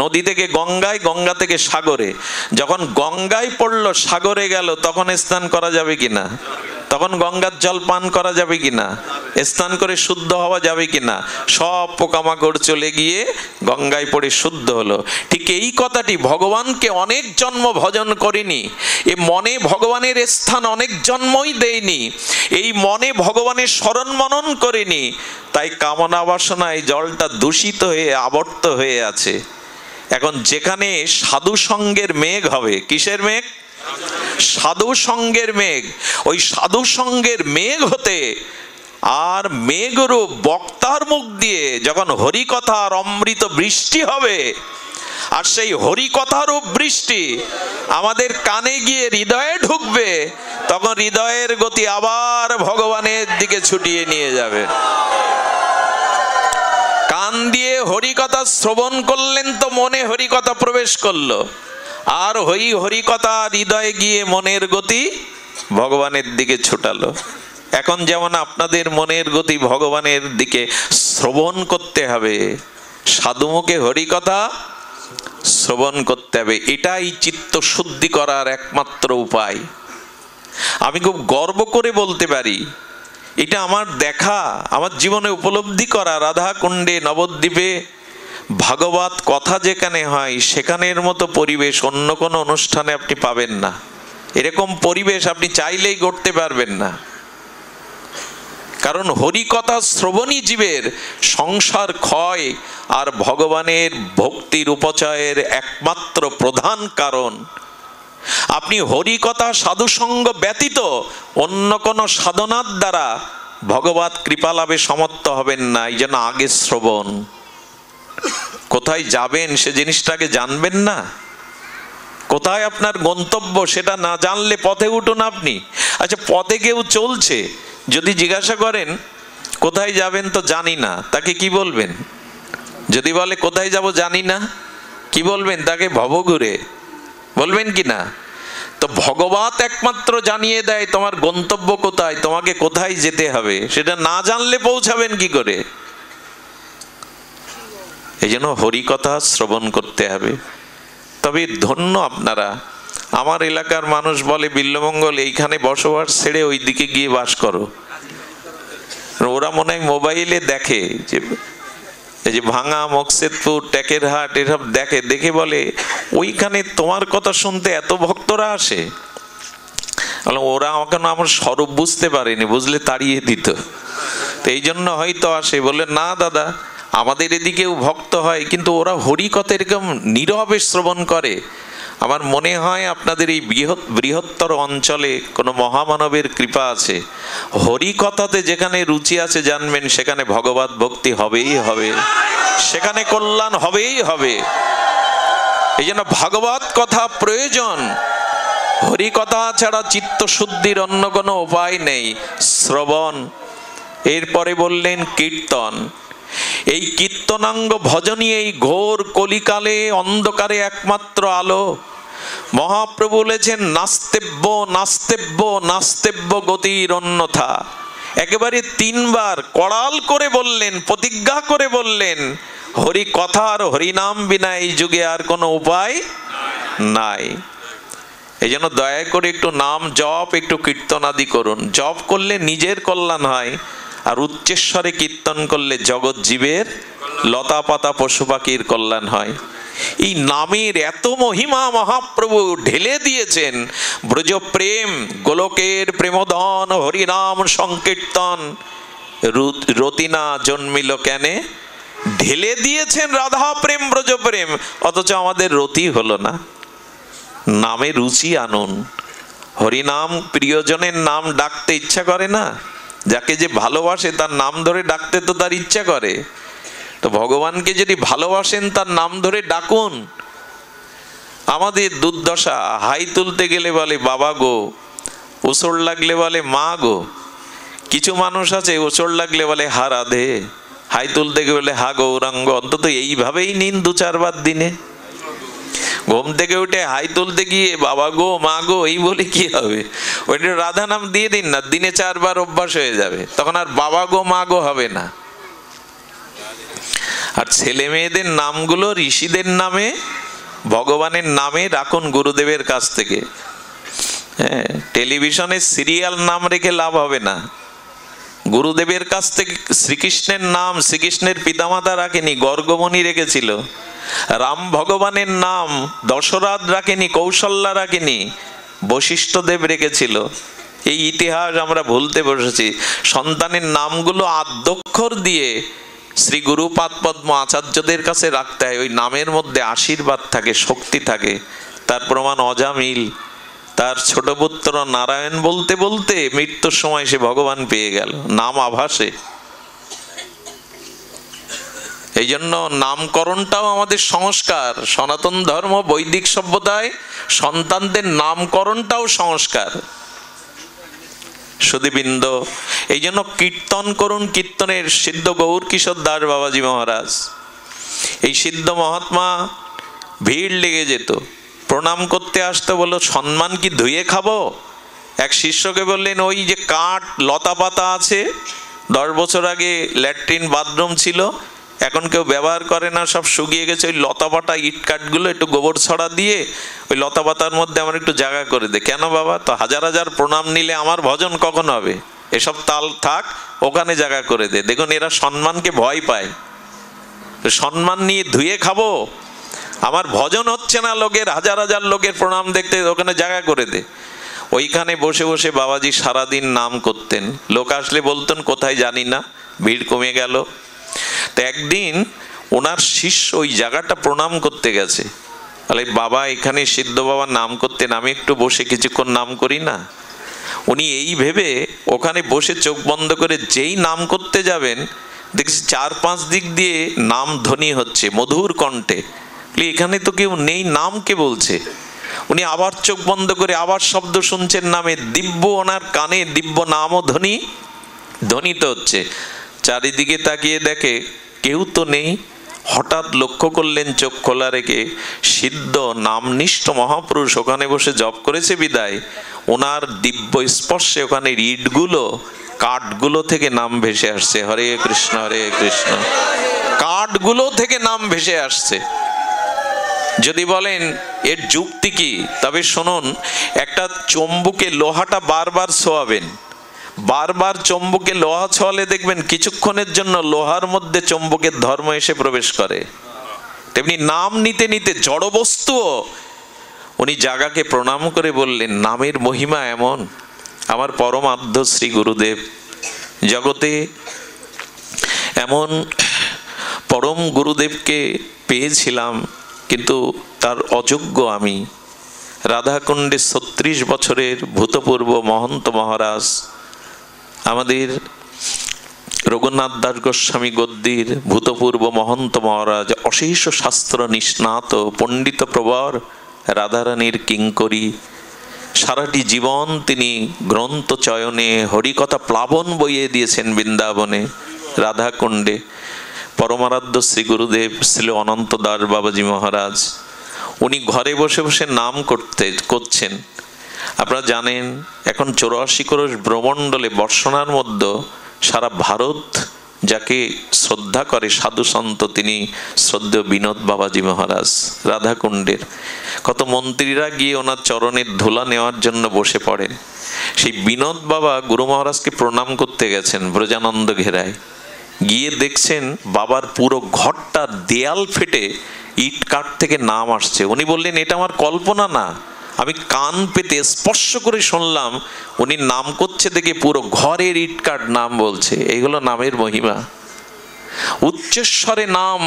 নদী থেকে গঙ্গায়, গঙ্গা থেকে সাগরে। যখন গঙ্গায় পড়লো, সাগরে গেল, তখন স্নান করা যাবে কিনা? তখন গঙ্গার জল পান করা যাবে কিনা? স্নান করে শুদ্ধ হওয়া যাবে কিনা? সব পোকামাকড় চলে গিয়ে গঙ্গায় পড়ে শুদ্ধ হলো। ঠিক এই কথাটি ভগবানকে অনেক জন্ম ভজন করিনি, এ মনে ভগবানের স্থান অনেক জন্মই দেয়নি, এই মনে ভগবানের স্মরণ মনন করিনি, তাই কামনা বাসনায় জলটা দূষিত হয়ে আবর্ত হয়ে আছে। এখন যেখানে সাধু সঙ্গের মেঘ হবে, কিসের মেঘ? সাধু সঙ্গের মেঘ। ওই সাধু সঙ্গের মেঘ হতে আর মেঘরূপ বক্তার মুখ দিয়ে যখন হরিকথার অমৃত বৃষ্টি হবে, আর সেই হরিকথারূপ বৃষ্টি আমাদের কানে গিয়ে হৃদয়ে ঢুকবে, তখন হৃদয়ের গতি আবার ভগবানের দিকে ছুটিয়ে নিয়ে যাবে। কান দিয়ে হরিকথা শ্রবণ করলেন তো মনে হরিকথা প্রবেশ করলো, আর হরিকথা হৃদয়ে গিয়ে মনের গতি ভগবানের দিকে ছুটালো। এখন যেমন আপনাদের মনের গতি ভগবানের দিকে শ্রবণ করতে হবে, সাধুমুখে হরিকথা শ্রবণ করতে হবে। এটাই চিত্ত শুদ্ধি করার একমাত্র উপায়। আমি খুব গর্ব করে বলতে পারি, এটা আমার দেখা, আমার জীবনে উপলব্ধি করা, রাধা কুণ্ডে নবদ্বীপে ভাগবত কথা যেখানে হয় সেখানের মতো পরিবেশ অন্য কোনো অনুষ্ঠানে আপনি পাবেন না। এরকম পরিবেশ আপনি চাইলেই গড়তে পারবেন না। কারণ হরিকথা শ্রবণী জীবের সংসার ক্ষয় আর ভগবানের ভক্তির উপচয়ের একমাত্র প্রধান কারণ। আপনি হরিকথা সাধুসঙ্গ ব্যতীত অন্য কোনো সাধনার দ্বারা ভগবত কৃপা লাভে সমর্থ হবেন না। এই জন্য আগে শ্রবণ। কোথায় যাবেন সে জিনিসটাকে জানবেন না, কোথায় আপনার গন্তব্য সেটা না জানলে পথে উঠুন আপনি। আচ্ছা, পথে কেউ চলছে, যদি জিজ্ঞাসা করেন কোথায় যাবেন তো জানি না, তাকে কি বলবেন? যদি বলে কোথায় যাব জানি না, কি বলবেন তাকে? ভবঘুরে বলবেন কি না? তো ভগবত একমাত্র জানিয়ে দেয় তোমার গন্তব্য কোথায়, তোমাকে কোথায় যেতে হবে। সেটা না জানলে পৌঁছাবেন কি করে? এই জন্য হরিকথা শ্রবণ করতে হবে। তবে ধন্য আপনারা, আমার এলাকার মানুষ বলে বিল্লমঙ্গল এইখানে বসবাস ছেড়ে ওই দিকে গিয়ে বাস করো। ওরা মনে হয় মোবাইলে দেখে যে এই যে ভাঙা, মকসেদপুর, টেকেরহাট এসব দেখে, দেখে বলে ওইখানে তোমার কথা শুনতে এত ভক্তরা আসে। ওরা আমাকে আমার স্বরূপ বুঝতে পারেনি, বুঝলে তাড়িয়ে দিত। তো এই জন্য হয়তো আসে। বলে না দাদা, আমাদের এদিকেও ভক্ত হয়, কিন্তু ওরা হরিকথা এরকম নীরবে শ্রবণ করে। আমার মনে হয় আপনাদের এই বৃহত্তর অঞ্চলে কোনো মহামানবের কৃপা আছে। হরিকথাতে যেখানে রুচি আছে জানবেন সেখানে ভগবত ভক্তি হবেই হবে, সেখানে কল্যাণ হবেই হবে। এই জন্য ভাগবত কথা প্রয়োজন। হরিকথা ছাড়া চিত্ত শুদ্ধির অন্য কোনো উপায় নেই, শ্রবণ। এরপরে বললেন কীর্তন। এই কীর্তনাঙ্গ ভজনী এই ঘোর কলিকালে অন্ধকারে একমাত্র আলো। মহাপ্রভু বলেছেন নাস্তেব্য নাস্তেব্য নাস্তেব্য গতির অন্যথা। একেবারে 3 বার কড়াল করে বললেন, প্রতিজ্ঞা করে বললেন, হরি কথার হরিনাম বিনা এই যুগে আর কোনো উপায় নাই। এই জন্য দয়া করে একটু নাম জপ, একটু কীর্তন আদি করুন। জপ করলে নিজের কল্যাণ হয়, আর উচ্চেশ্বরে কীর্তন করলে জগৎ জীবের, লতা পাতা পশু পাখির কল্যাণ হয়। এই নামের এত মহিমা মহাপ্রভু ঢেলে দিয়েছেন। ব্রজ প্রেম, গোলকের প্রেমধন, হরিনাম সংকীর্তন, রতিনা জন্মিল কেনে, ঢেলে দিয়েছেন রাধা প্রেম, ব্রজ প্রেম। অথচ আমাদের রতি হলো না। নামে রুচি আনুন। হরিনাম, প্রিয়জনের নাম ডাকতে ইচ্ছা করে না? যাকে যে ভালোবাসে তার নাম ধরে ডাকতে তো তার ইচ্ছা করে। তো ভগবানকে যদি ভালোবাসেন তার নাম ধরে ডাকুন। আমাদের দুর্দশা, হাই তুলতে গেলে বলে বাবা গো, ওসর লাগলে বলে মা গো। কিছু মানুষ আছে ওসর লাগলে বলে হা রাধে, হাই তুলতে গেলে হা গৌরাঙ্গ। অন্তত এইভাবেই নিন 2-4 বার দিনে। ঘুম থেকে উঠে হাই তুলতে গিয়ে বাবা গো, মা গো এই বলে কি হবে? ওইটা রাধা নাম দিয়ে দিন না, দিনে 4 বার অভ্যাস হয়ে যাবে, তখন আর বাবা গো মা গো হবে না। আর ছেলে মেয়েদের নামগুলো ঋষিদের নামে, ভগবানের নামে রাখুন গুরুদেবের কাছ থেকে। হ্যাঁ, টেলিভিশনে সিরিয়াল নাম রেখে লাভ হবে না। গুরুদেবের কাছ থেকে শ্রীকৃষ্ণের নাম শ্রীকৃষ্ণের পিতামাতা রাখেনি, গর্গমণি রেখেছিল। রাম ভগবানের নাম দশরথ রাখেনি, কৌশল্যা রাখেনি, বশিষ্ঠদেব রেখেছিল। এই ইতিহাস আমরা ভুলতে বসেছি। সন্তানের নামগুলো আদ্যক্ষর দিয়ে শ্রী গুরুপাদ পদ্ম আচার্যদের কাছে রাখতে হয়। ওই নামের মধ্যে আশীর্বাদ থাকে, শক্তি থাকে। তার প্রমাণ অজামিল। তার ছোট পুত্র নারায়ণ বলতে বলতে মৃত্যুর সময় সে ভগবান পেয়ে গেল নাম আভাসে। এই জন্য নামকরণটাও আমাদের সংস্কার। সনাতন ধর্ম, বৈদিক সভ্যতায় সন্তানদের নামকরণটাও সংস্কার। সুধীবৃন্দ, এই জন্য কীর্তন করুন। কীর্তনের সিদ্ধ গৌর কিশোর দাস বাবাজি মহারাজ, এই সিদ্ধ মহাত্মা ভিড় লেগে যেত, প্রণাম করতে আসতো। বললো সম্মান কি ধুয়ে খাবো? এক শিষ্যকে বললেন ওই যে কাঠ লতা পাতা আছে, 10 বছর আগে ল্যাট্রিন বাথরুম ছিল, এখন কেউ ব্যবহার করে না, সব শুকিয়ে গেছে। ওই লতাপাতা ইট কাঠগুলো একটু গোবর ছড়া দিয়ে ওই লতাপাতার মধ্যে আমার একটু জায়গা করে দে। কেন বাবা? তো হাজার হাজার প্রণাম নিলে আমার ভজন কখন হবে? এসব তাল থাক, ওখানে জায়গা করে দে। দেখুন এরা সম্মানকে ভয় পায়। সম্মান নিয়ে ধুয়ে খাবো? আমার ভজন হচ্ছে না, লোকের হাজার হাজার লোকের প্রণাম দেখতে, ওখানে জায়গা করে দে। ওইখানে বসে বসে বাবাজি সারাদিন নাম করতেন। লোক আসলে বলতেন কোথায় জানি না, ভিড় কমে গেল। তো একদিন ওনার শিষ্য ওই জায়গাটা প্রণাম করতে গেছে। তাহলে বাবা এখানে সিদ্ধ বাবা নাম করতেন, আমি একটু বসে কিছুক্ষণ নাম করি না। উনি এই ভেবে ওখানে বসে চোখ বন্ধ করে যেই নাম করতে যাবেন, দেখছি 4-5 দিক দিয়ে নাম ধ্বনি হচ্ছে মধুর কণ্ঠে। এখানে তো কেউ নেই, নাম কে বলছে? উনি আবার চোখ বন্ধ করে আবার শব্দ শুনছেন নামে, দিব্য ওনার কানে দিব্য নামও ধ্বনিত হচ্ছে। চারিদিকে তাকিয়ে দেখে কেউ তো নেই। হঠাৎ লক্ষ্য করলেন চোখ খোলা রেখে, সিদ্ধ নামনিষ্ঠ মহাপুরুষ ওখানে বসে জপ করেছে বিদায় ওনার দিব্য স্পর্শে ওখানে ইটগুলো কাঠগুলো থেকে নাম ভেসে আসছে। হরে কৃষ্ণ হরে কৃষ্ণ। কাঠগুলো থেকে নাম ভেসে আসছে। যদি বলেন এর যুক্তি কি, তবে শুনুন, একটা চুম্বকে লোহাটা বারবার ছোঁয়াবেন, বারবার চুম্বকে লোহা ছোঁয়ালে দেখবেন কিছুক্ষণের জন্য লোহার মধ্যে চুম্বকের ধর্ম এসে প্রবেশ করে। তেমনি নাম নিতে নিতে জড় বস্তুও। উনি জাগাকে প্রণাম করে বললেন, নামের মহিমা এমন। আমার পরম আদ্য শ্রী গুরুদেব, জগতে এমন পরম গুরুদেবকে পেয়েছিলাম, কিন্তু তার অযোগ্য আমি। রাধাকুণ্ডে 36 বছরের ভূতপূর্ব মহন্ত মহারাজ, আমাদের রঘুনাথ দাস গোস্বামী গদ্দির ভূতপূর্ব মহন্ত মহারাজ, অশেষ শাস্ত্র নিষ্ণাত পণ্ডিত প্রবর, রাধারানীর কিঙ্করী। সারাটি জীবন তিনি গ্রন্থ চয়নে হরিকথা প্লাবন বইয়ে দিয়েছেন বৃন্দাবনে রাধাকুণ্ডে। পরমারাধ্য শ্রী গুরুদেব শ্রী অনন্ত দাস বাবাজি মহারাজ, উনি ঘরে বসে বসে নাম করছেন। আপনারা জানেন এখন 84 ক্রোশ ব্রহ্মণ্ডলে বর্ষণার মধ্যে সারা ভারত যাকে শ্রদ্ধা করে সাধু সন্ত, তিনি শ্রদ্ধেয় বিনোদ বাবাজি মহারাজ রাধাকুণ্ডের। কত মন্ত্রীরা গিয়ে ওনার চরণের ধুলা নেওয়ার জন্য বসে পড়েন। সেই বিনোদ বাবা গুরু মহারাজকে প্রণাম করতে গেছেন ব্রজানন্দ ঘেরায়। গিয়ে দেখছেন বাবার পুরো ঘরটা দেয়াল ফেটে ইট কাঠ থেকে নাম আসছে। উনি বললেন, এটা আমার কল্পনা না, আমি কান পেতে স্পর্শ করে শুনলাম। উনি নাম করছে দেখে পুরো ঘরের ইট কাঠ নাম বলছে। এইগুলো নামের মহিমা। উচ্চস্বরে নাম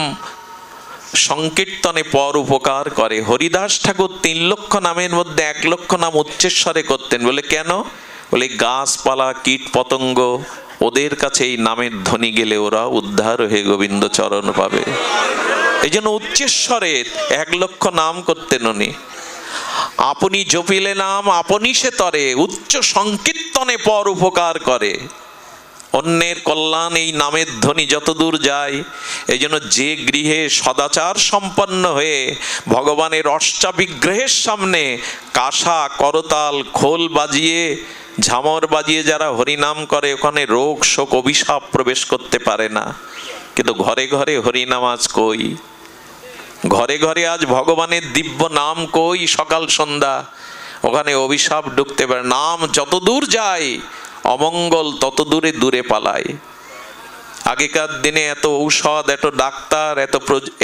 সংকীর্তনে পর উপকার করে। হরিদাস ঠাকুর 3 লক্ষ নামের মধ্যে 1 লক্ষ নাম উচ্চস্বরে করতেন। বলে কেন? বলে গাছপালা কীট পতঙ্গ ওদের কাছে এই নামের ধ্বনি গেলে ওরা উদ্ধার হয়ে গোবিন্দ চরণ পাবে। এই জন্য উচ্চস্বরে 1 লক্ষ নাম করতেন উনি। আপনি জপিলে নাম আপনি সে তরে, উচ্চ সংকীর্তনে পর উপকার করে। অন্যের কল্যাণ এই নামের ধ্বনি যতদূর যায়। এই জন্য যে গৃহে সদাচার সম্পন্ন হয়ে ভগবানের অষ্টা বিগ্রহের সামনে কাঁসা করতাল খোল বাজিয়ে ঝামর বাজিয়ে যারা হরিনাম করে, ওখানে রোগ শোক অভিশাপ প্রবেশ করতে পারে না। কিন্তু ঘরে ঘরে হরিনাম আজ কই? ঘরে ঘরে আজ ভগবানের দিব্য নাম কই? সকাল সন্ধ্যা ওখানে অভিশাপ ঢুকতে পারে। নাম যত দূর যায় অমঙ্গল তত দূরে দূরে পালায়। আগেকার দিনে এত ঔষধ, এত ডাক্তার,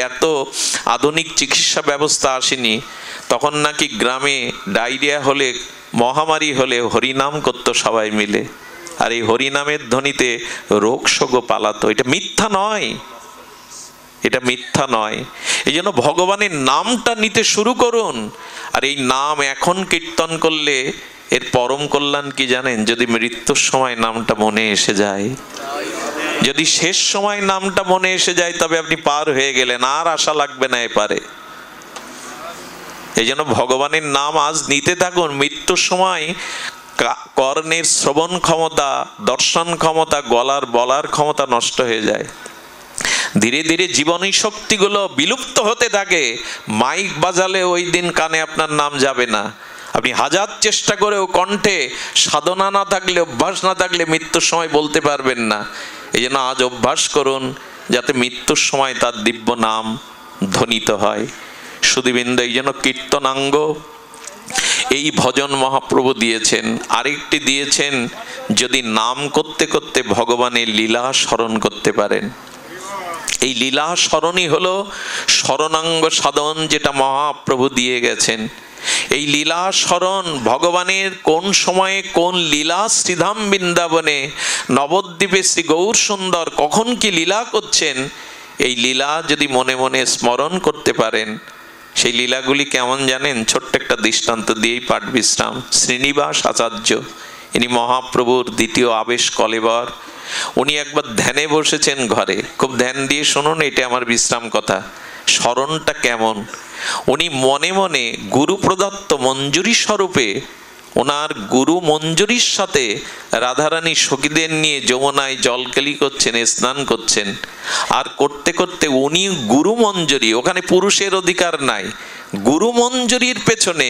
এত আধুনিক চিকিৎসা ব্যবস্থা আসেনি। তখন নাকি গ্রামে ডায়রিয়া হলে, মহামারী হলে হরিনাম করতো সবাই মিলে। আর এই হরিনামের ধ্বনিতে রোগ শোক পালাতো। এটা মিথ্যা নয়, এটা মিথ্যা নয়। এই জন্য ভগবানের নামটা নিতে শুরু করুন। আর এই নাম এখন কীর্তন করলে এর পরম কল্যাণ কি জানেন? যদি মৃত্যুর সময় নামটা মনে এসে যায়, যদি শেষ সময় নামটা মনে এসে যায়, তবে আপনি পার হয়ে গেলেন, আর আশা লাগবে না এপারে। এই জন্য ভগবানের নাম আজ নিতে থাকুন। মৃত্যুর সময় কর্ণের শ্রবণ ক্ষমতা, দর্শন ক্ষমতা, গলার বলার ক্ষমতা নষ্ট হয়ে যায়। ধীরে ধীরে জীবনী শক্তিগুলো বিলুপ্ত হতে থাকে। মাইক বাজালে ওই দিন কানে আপনার নাম যাবে না। আপনি হাজার চেষ্টা করেও কণ্ঠে সাধনা না থাকলে, অভ্যাস না থাকলে মৃত্যুর সময় বলতে পারবেন না। এই জন্য আজ অভ্যাস করুন, যাতে মৃত্যুর সময় তার দিব্য নাম ধ্বনিত হয়। সুধীবৃন্দ, এই জন্য কীর্তনাঙ্গ এই ভজন মহাপ্রভু দিয়েছেন। আরেকটি দিয়েছেন, যদি নাম করতে করতে ভগবানের লীলা স্মরণ করতে পারেন। এই লীলা স্মরণই হলো স্মরণাঙ্গ সাধন, যেটা মহাপ্রভু দিয়ে গেছেন। এই লীলা স্মরণ, ভগবানের কোন সময়ে কোন লীলা শ্রীধাম বৃন্দাবনে নবদ্বীপে শ্রী গৌর সুন্দর কখন কি লীলা করছেন, এই লীলা যদি মনে মনে স্মরণ করতে পারেন, সেই লীলাগুলি কেমন জানেন? ছোট্ট একটা দৃষ্টান্ত দিয়েই পাঠ বিশ্রাম। শ্রীনিবাস আচার্য, ইনি মহাপ্রভুর দ্বিতীয় আবেশ কলেবর। উনি একবার ধ্যানে বসেছেন ঘরে, খুব ধ্যান দিয়ে শুনুন, এটা আমার বিশ্রাম কথা, স্মরণটা কেমন। উনি মনে মনে গুরু প্রদত্ত মঞ্জুরি স্বরূপে ওনার গুরু মঞ্জুরির সাথে রাধারানী সখীদের নিয়ে যমুনায় জলকেলি করছেন, স্নান করছেন। আর করতে করতে উনি গুরু মঞ্জুরি, ওখানে পুরুষের অধিকার নাই, গুরু মঞ্জুরির পেছনে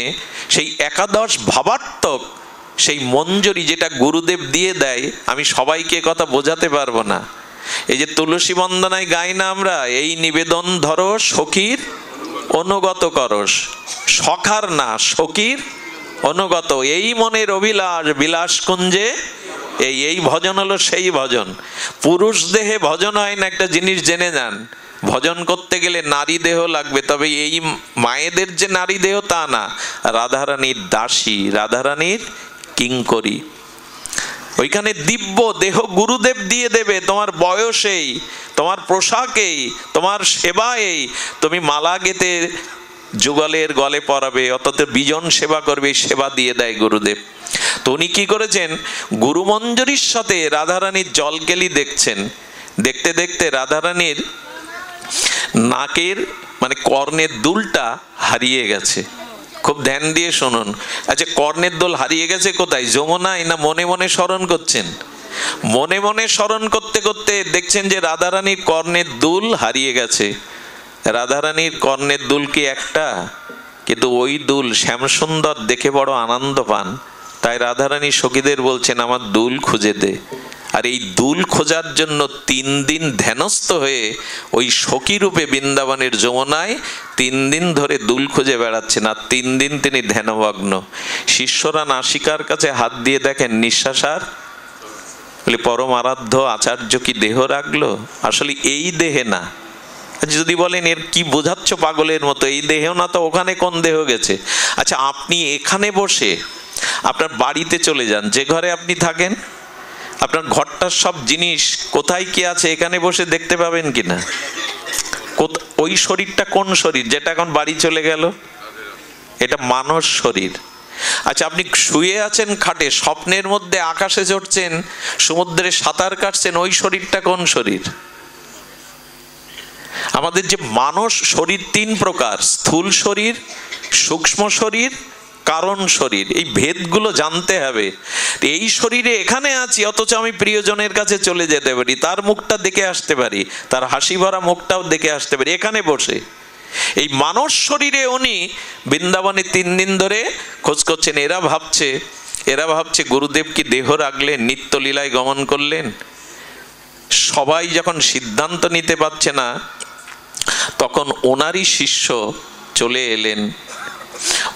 সেই একাদশ ভাবাত্মক সেই মঞ্জুরি যেটা গুরুদেব দিয়ে দেয়, আমি সবাইকে কথা বোঝাতে পারবো না। এই যে তুলসী বন্দনায় গাই না আমরা, এই নিবেদন ধরো সখীর অনুগত করস, সখার না সখীর অনুগত, এই মনের অভিলাষ বিলাস কুঞ্জে, এই ভজন হলো সেই ভজন। পুরুষ দেহে ভজন হয় না, একটা জিনিস জেনে যান। ভজন করতে গেলে নারী দেহ লাগবে, তবে এই মায়েদের যে নারী দেহ তা না, রাধারানীর দাসী, রাধারানীর কিঙ্করী। ওইখানে দিব্য দেহ গুরুদেব দিয়ে দেবে, তোমার বয়সেই, তোমার পোশাকেই, তোমার সেবায়েই। তুমি মালা গেতে যুগলের গলে পরাবে, অর্থাৎ বিজন সেবা করবে, সেবা দিয়ে দেয় গুরুদেব। তো উনি কি করেছেন, গুরু মঞ্জুরির সাথে রাধারানীর জলকেলি দেখছেন। দেখতে দেখতে রাধারানীর নাকের মানে কর্ণের দুলটা হারিয়ে গেছে। খুব ধ্যান দিয়ে শুনুন। আচ্ছা, কর্ণের দুল হারিয়ে গেছে কোথায়? যমুনায় না মনে মনে স্মরণ করছেন? মনে মনে স্মরণ করতে করতে দেখছেন যে রাধারানীর কর্ণের দুল হারিয়ে গেছে। রাধারানীর কর্ণের দুল কি একটা? কিন্তু ওই দুল শ্যামসুন্দর দেখে বড় আনন্দ পান। তাই রাধারানী সখীদের বলছেন, আমার দুল খুঁজে দে। আর এই দুল খোঁজার জন্য 3 দিন ধ্যানস্থ হয়ে ওই সখী রূপে বৃন্দাবনের যমুনায় 3 দিন ধরে দুল খুঁজে বেড়াচ্ছেন। আর 3 দিন তিনি ধ্যানমগ্ন। শিষ্যরা নাসিকার কাছে হাত দিয়ে দেখেন নিঃশ্বাস আর, বলে পরম আরাধ্য আচার্য কি দেহ রাখলো? আসলে এই দেহে না। যদি বলেন এর কি বোঝাচ্ছ পাগলের মতো, এই দেহ না তো ওখানে কোন দেহ গেছে? আচ্ছা, আপনি এখানে বসে আপনার বাড়িতে চলে যান, যে ঘরে আপনি থাকেন, আপনার ঘরটার সব জিনিস কোথায় কি আছে এখানে বসে দেখতে পাবেন কিনা? ওই শরীরটা কোন শরীর যেটা এখন বাড়ি চলে গেল? এটা মানস শরীর। আচ্ছা, আপনি শুয়ে আছেন খাটে, স্বপ্নের মধ্যে আকাশে চড়ছেন, সমুদ্রে সাঁতার কাটছেন, ওই শরীরটা কোন শরীর? আমাদের যে মানস শরীর 3 প্রকার, স্থূল শরীর, সূক্ষ্ম শরীর, কারণ শরীর। এই ভেদগুলো জানতে হবে। এই শরীরে এখানে আছি, অথচ আমি প্রিয়জনের কাছে চলে যেতে পারি, তার মুখটা দেখে আসতে পারি, তার হাসি ভরা মুখটাও দেখে আসতে পারি এখানে বসে। এই মানস শরীরে উনি বৃন্দাবনে 3 দিন ধরে খোঁজ করছেন। এরা ভাবছে গুরুদেব কি দেহ রাখলেন, নিত্যলীলায় গমন করলেন? সবাই যখন সিদ্ধান্ত নিতে পারছে না, তখন ওনারই শিষ্য চলে এলেন।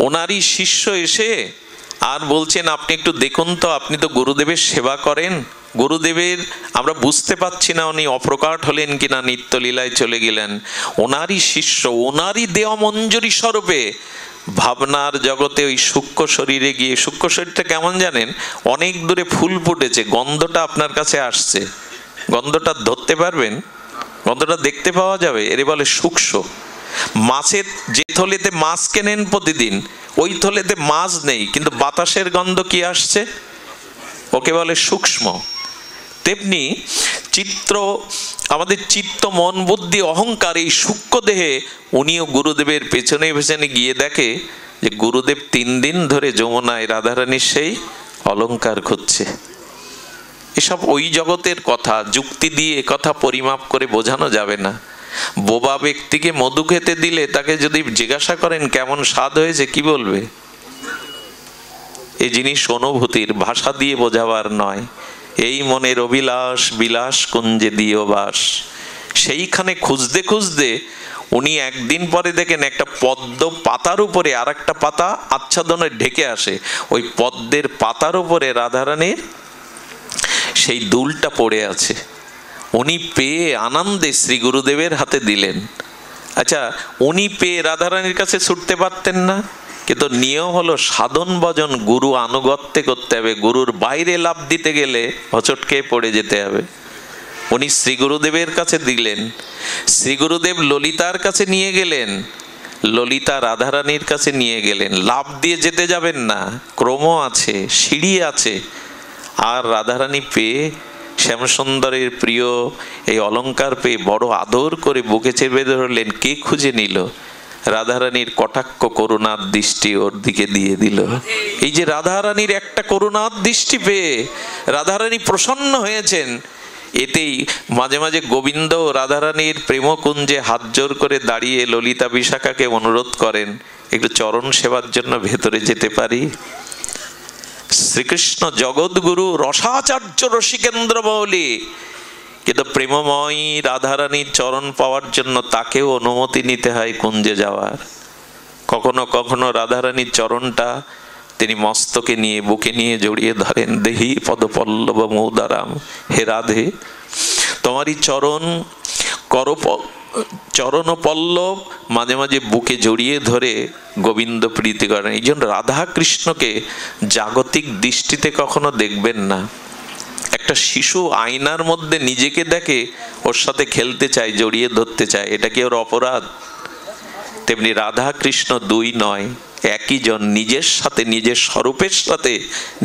ওনারই শিষ্য এসে আর বলছেন, আপনি একটু দেখুন তো, আপনি তো গুরুদেবের সেবা করেন, গুরুদেবের আমরা বুঝতে পারছি না উনি অপ্রকাট হলেন কিনা, নিত্যলীলায় চলে গেলেন। ওনারই শিষ্য, ওনারই দেহ মঞ্জুরি স্বরূপে ভাবনার জগতে ওই সূক্ষ্ম শরীরে গিয়ে, সূক্ষ্ম শরীরটা কেমন জানেন? অনেক দূরে ফুল ফুটেছে, গন্ধটা আপনার কাছে আসছে, গন্ধটা ধরতে পারবেন, গন্ধটা দেখতে পাওয়া যাবে, এর বলে সূক্ষ্ম। মাছের যে থলেতে মাছ কেনেন প্রতিদিন, ওই থলেতে মাছ নেই, কিন্তু বাতাসের গন্ধ কি আসছে, ওকে বলে সূক্ষ্ম। তেমনি আমাদের চিত্ত, মন, বুদ্ধি, অহংকার, এই সূক্ষ্ম দেহে উনিও গুরুদেবের পেছনে পেছনে গিয়ে দেখে যে গুরুদেব 3 দিন ধরে যমুনায় রাধারানীর সেই অলংকার খুঁজছে। এসব ওই জগতের কথা, যুক্তি দিয়ে কথা পরিমাপ করে বোঝানো যাবে না। বোবা ব্যক্তিকে মধু খেতে দিলে তাকে যদি জিজ্ঞাসা করেন কেমন স্বাদ হয়েছে, কি বলবে? এই জিনিস অনুভূতির, ভাষা দিয়ে বোঝাবার নয়। এই মনের অভিলাষ বিলাস কুঞ্জে দিও বাস, সেইখানে খুঁজতে খুঁজতে উনি একদিন পরে দেখেন একটা পদ্ম পাতার উপরে আর একটা পাতা আচ্ছাদনে ঢেকে আসে, ওই পদ্মের পাতার উপরে রাধারানীর সেই দুলটা পড়ে আছে। উনি পেয়ে আনন্দে শ্রী গুরুদেবের হাতে দিলেন। আচ্ছা, উনি পেয়ে রাধারানীর কাছে ছুটতে পারতেন না? কিন্তু নিয়ম হলো সাধন ভজন গুরু আনুগত্যে করতে হবে, গুরুর বাইরে লাভ দিতে গেলে হচটকে পড়ে যেতে হবে। উনি শ্রী গুরুদেবের কাছে দিলেন, শ্রী গুরুদেব ললিতার কাছে নিয়ে গেলেন, ললিতা রাধারানীর কাছে নিয়ে গেলেন। লাভ দিয়ে যেতে যাবেন না, ক্রম আছে, সিঁড়ি আছে। আর রাধারানী পেয়ে শ্যামসুন্দরের প্রিয় এই অলংকার পেয়ে বড় আদর করে বুকে চেপে ধরলেন। কে খুঁজে নিল? রাধারানীর কটাক্ষ করুণার দৃষ্টি ওর দিকে দিয়ে দিল। এই যে রাধারানীর একটা করুণার দৃষ্টি পেয়ে রাধারানী প্রসন্ন হয়েছেন, এতেই মাঝে মাঝে গোবিন্দ রাধারানীর প্রেমকুঞ্জে হাত জোর করে দাঁড়িয়ে ললিতা বিশাখাকে অনুরোধ করেন, একটু চরণ সেবার জন্য ভেতরে যেতে পারি? শ্রীকৃষ্ণ জগৎগুরু, রসাচার্য, রসিকেন্দ্র বলি, কিন্তু প্রেমময়ী রাধারানীর চরণ পাওয়ার জন্য তাকেও অনুমতি নিতে হয় কুঞ্জে যাওয়ার। কখনো কখনো রাধারানীর চরণটা তিনি মস্তকে নিয়ে বুকে নিয়ে জড়িয়ে ধরেন। দেহি পদপল্লব মৌদারাম, হে রাধে তোমারই চরণ কর চরণ পল্লব মাঝে মাঝে বুকে জড়িয়ে ধরে গোবিন্দ প্রীতি করেন। এই জন্য রাধা কৃষ্ণকে জাগতিক দৃষ্টিতে কখনো দেখবেন না। একটা শিশু আয়নার মধ্যে নিজেকে দেখে, ওর সাথে খেলতে চায়, জড়িয়ে ধরতে চায়, এটা কি ওর অপরাধ? তেমনি রাধা কৃষ্ণ দুই নয়, একই জন, নিজের সাথে, নিজের স্বরূপের সাথে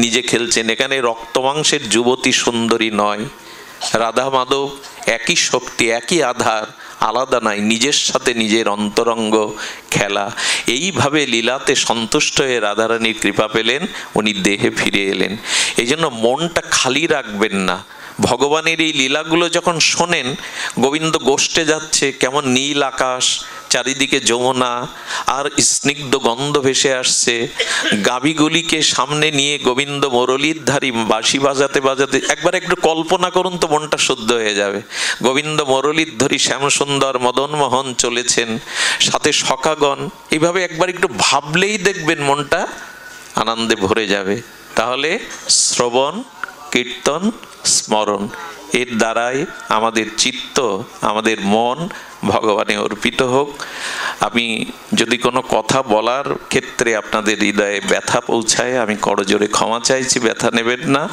নিজে খেলছেন। এখানে রক্তমাংসের যুবতী সুন্দরী নয়, রাধা মাধব একই শক্তি, একই আধার, আলাদা নাই, নিজের সাথে নিজের অন্তরঙ্গ খেলা। এইভাবে লীলাতে সন্তুষ্ট হয়ে রাধারানীর কৃপা পেলেন, উনি দেহে ফিরে এলেন। এই জন্য মনটা খালি রাখবেন না। ভগবানের এই লীলাগুলো যখন শোনেন, গোবিন্দ গোষ্ঠে যাচ্ছে, কেমন নীল আকাশ, চারিদিকে যমুনা, আর স্নিগ্ধ গন্ধ ভেসে আসছে, গাভীগুলিকে সামনে নিয়ে গোবিন্দ মুরলীর ধারী বাঁশি বাজাতে বাজাতে, একবার একটু কল্পনা করুন তো, মনটা শুদ্ধ হয়ে যাবে। গোবিন্দ মুরলীর ধরি শ্যামসুন্দর মদনমোহন চলেছেন, সাথে সখাগণ, এইভাবে একবার একটু ভাবলেই দেখবেন মনটা আনন্দে ভরে যাবে। তাহলে শ্রবণ, কীর্তন, স্মরণ, এর দ্বারাই আমাদের চিত্ত, আমাদের মন ভগবানে অর্পিত হোক। আমি যদি কোনো কথা বলার ক্ষেত্রে আপনাদের হৃদয়ে ব্যথা পৌঁছায়, আমি করজোরে ক্ষমা চাইছি, ব্যথা নেবেন না।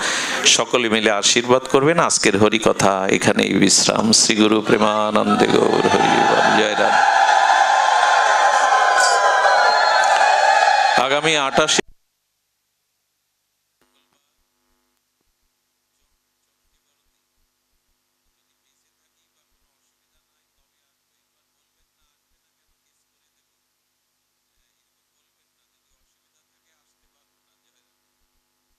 সকলে মিলে আশীর্বাদ করবেন। আজকের হরি কথা এখানেই বিশ্রাম। শ্রী গুরু প্রেমানন্দে গৌর হরি বল। জয় রাম। আগামী 28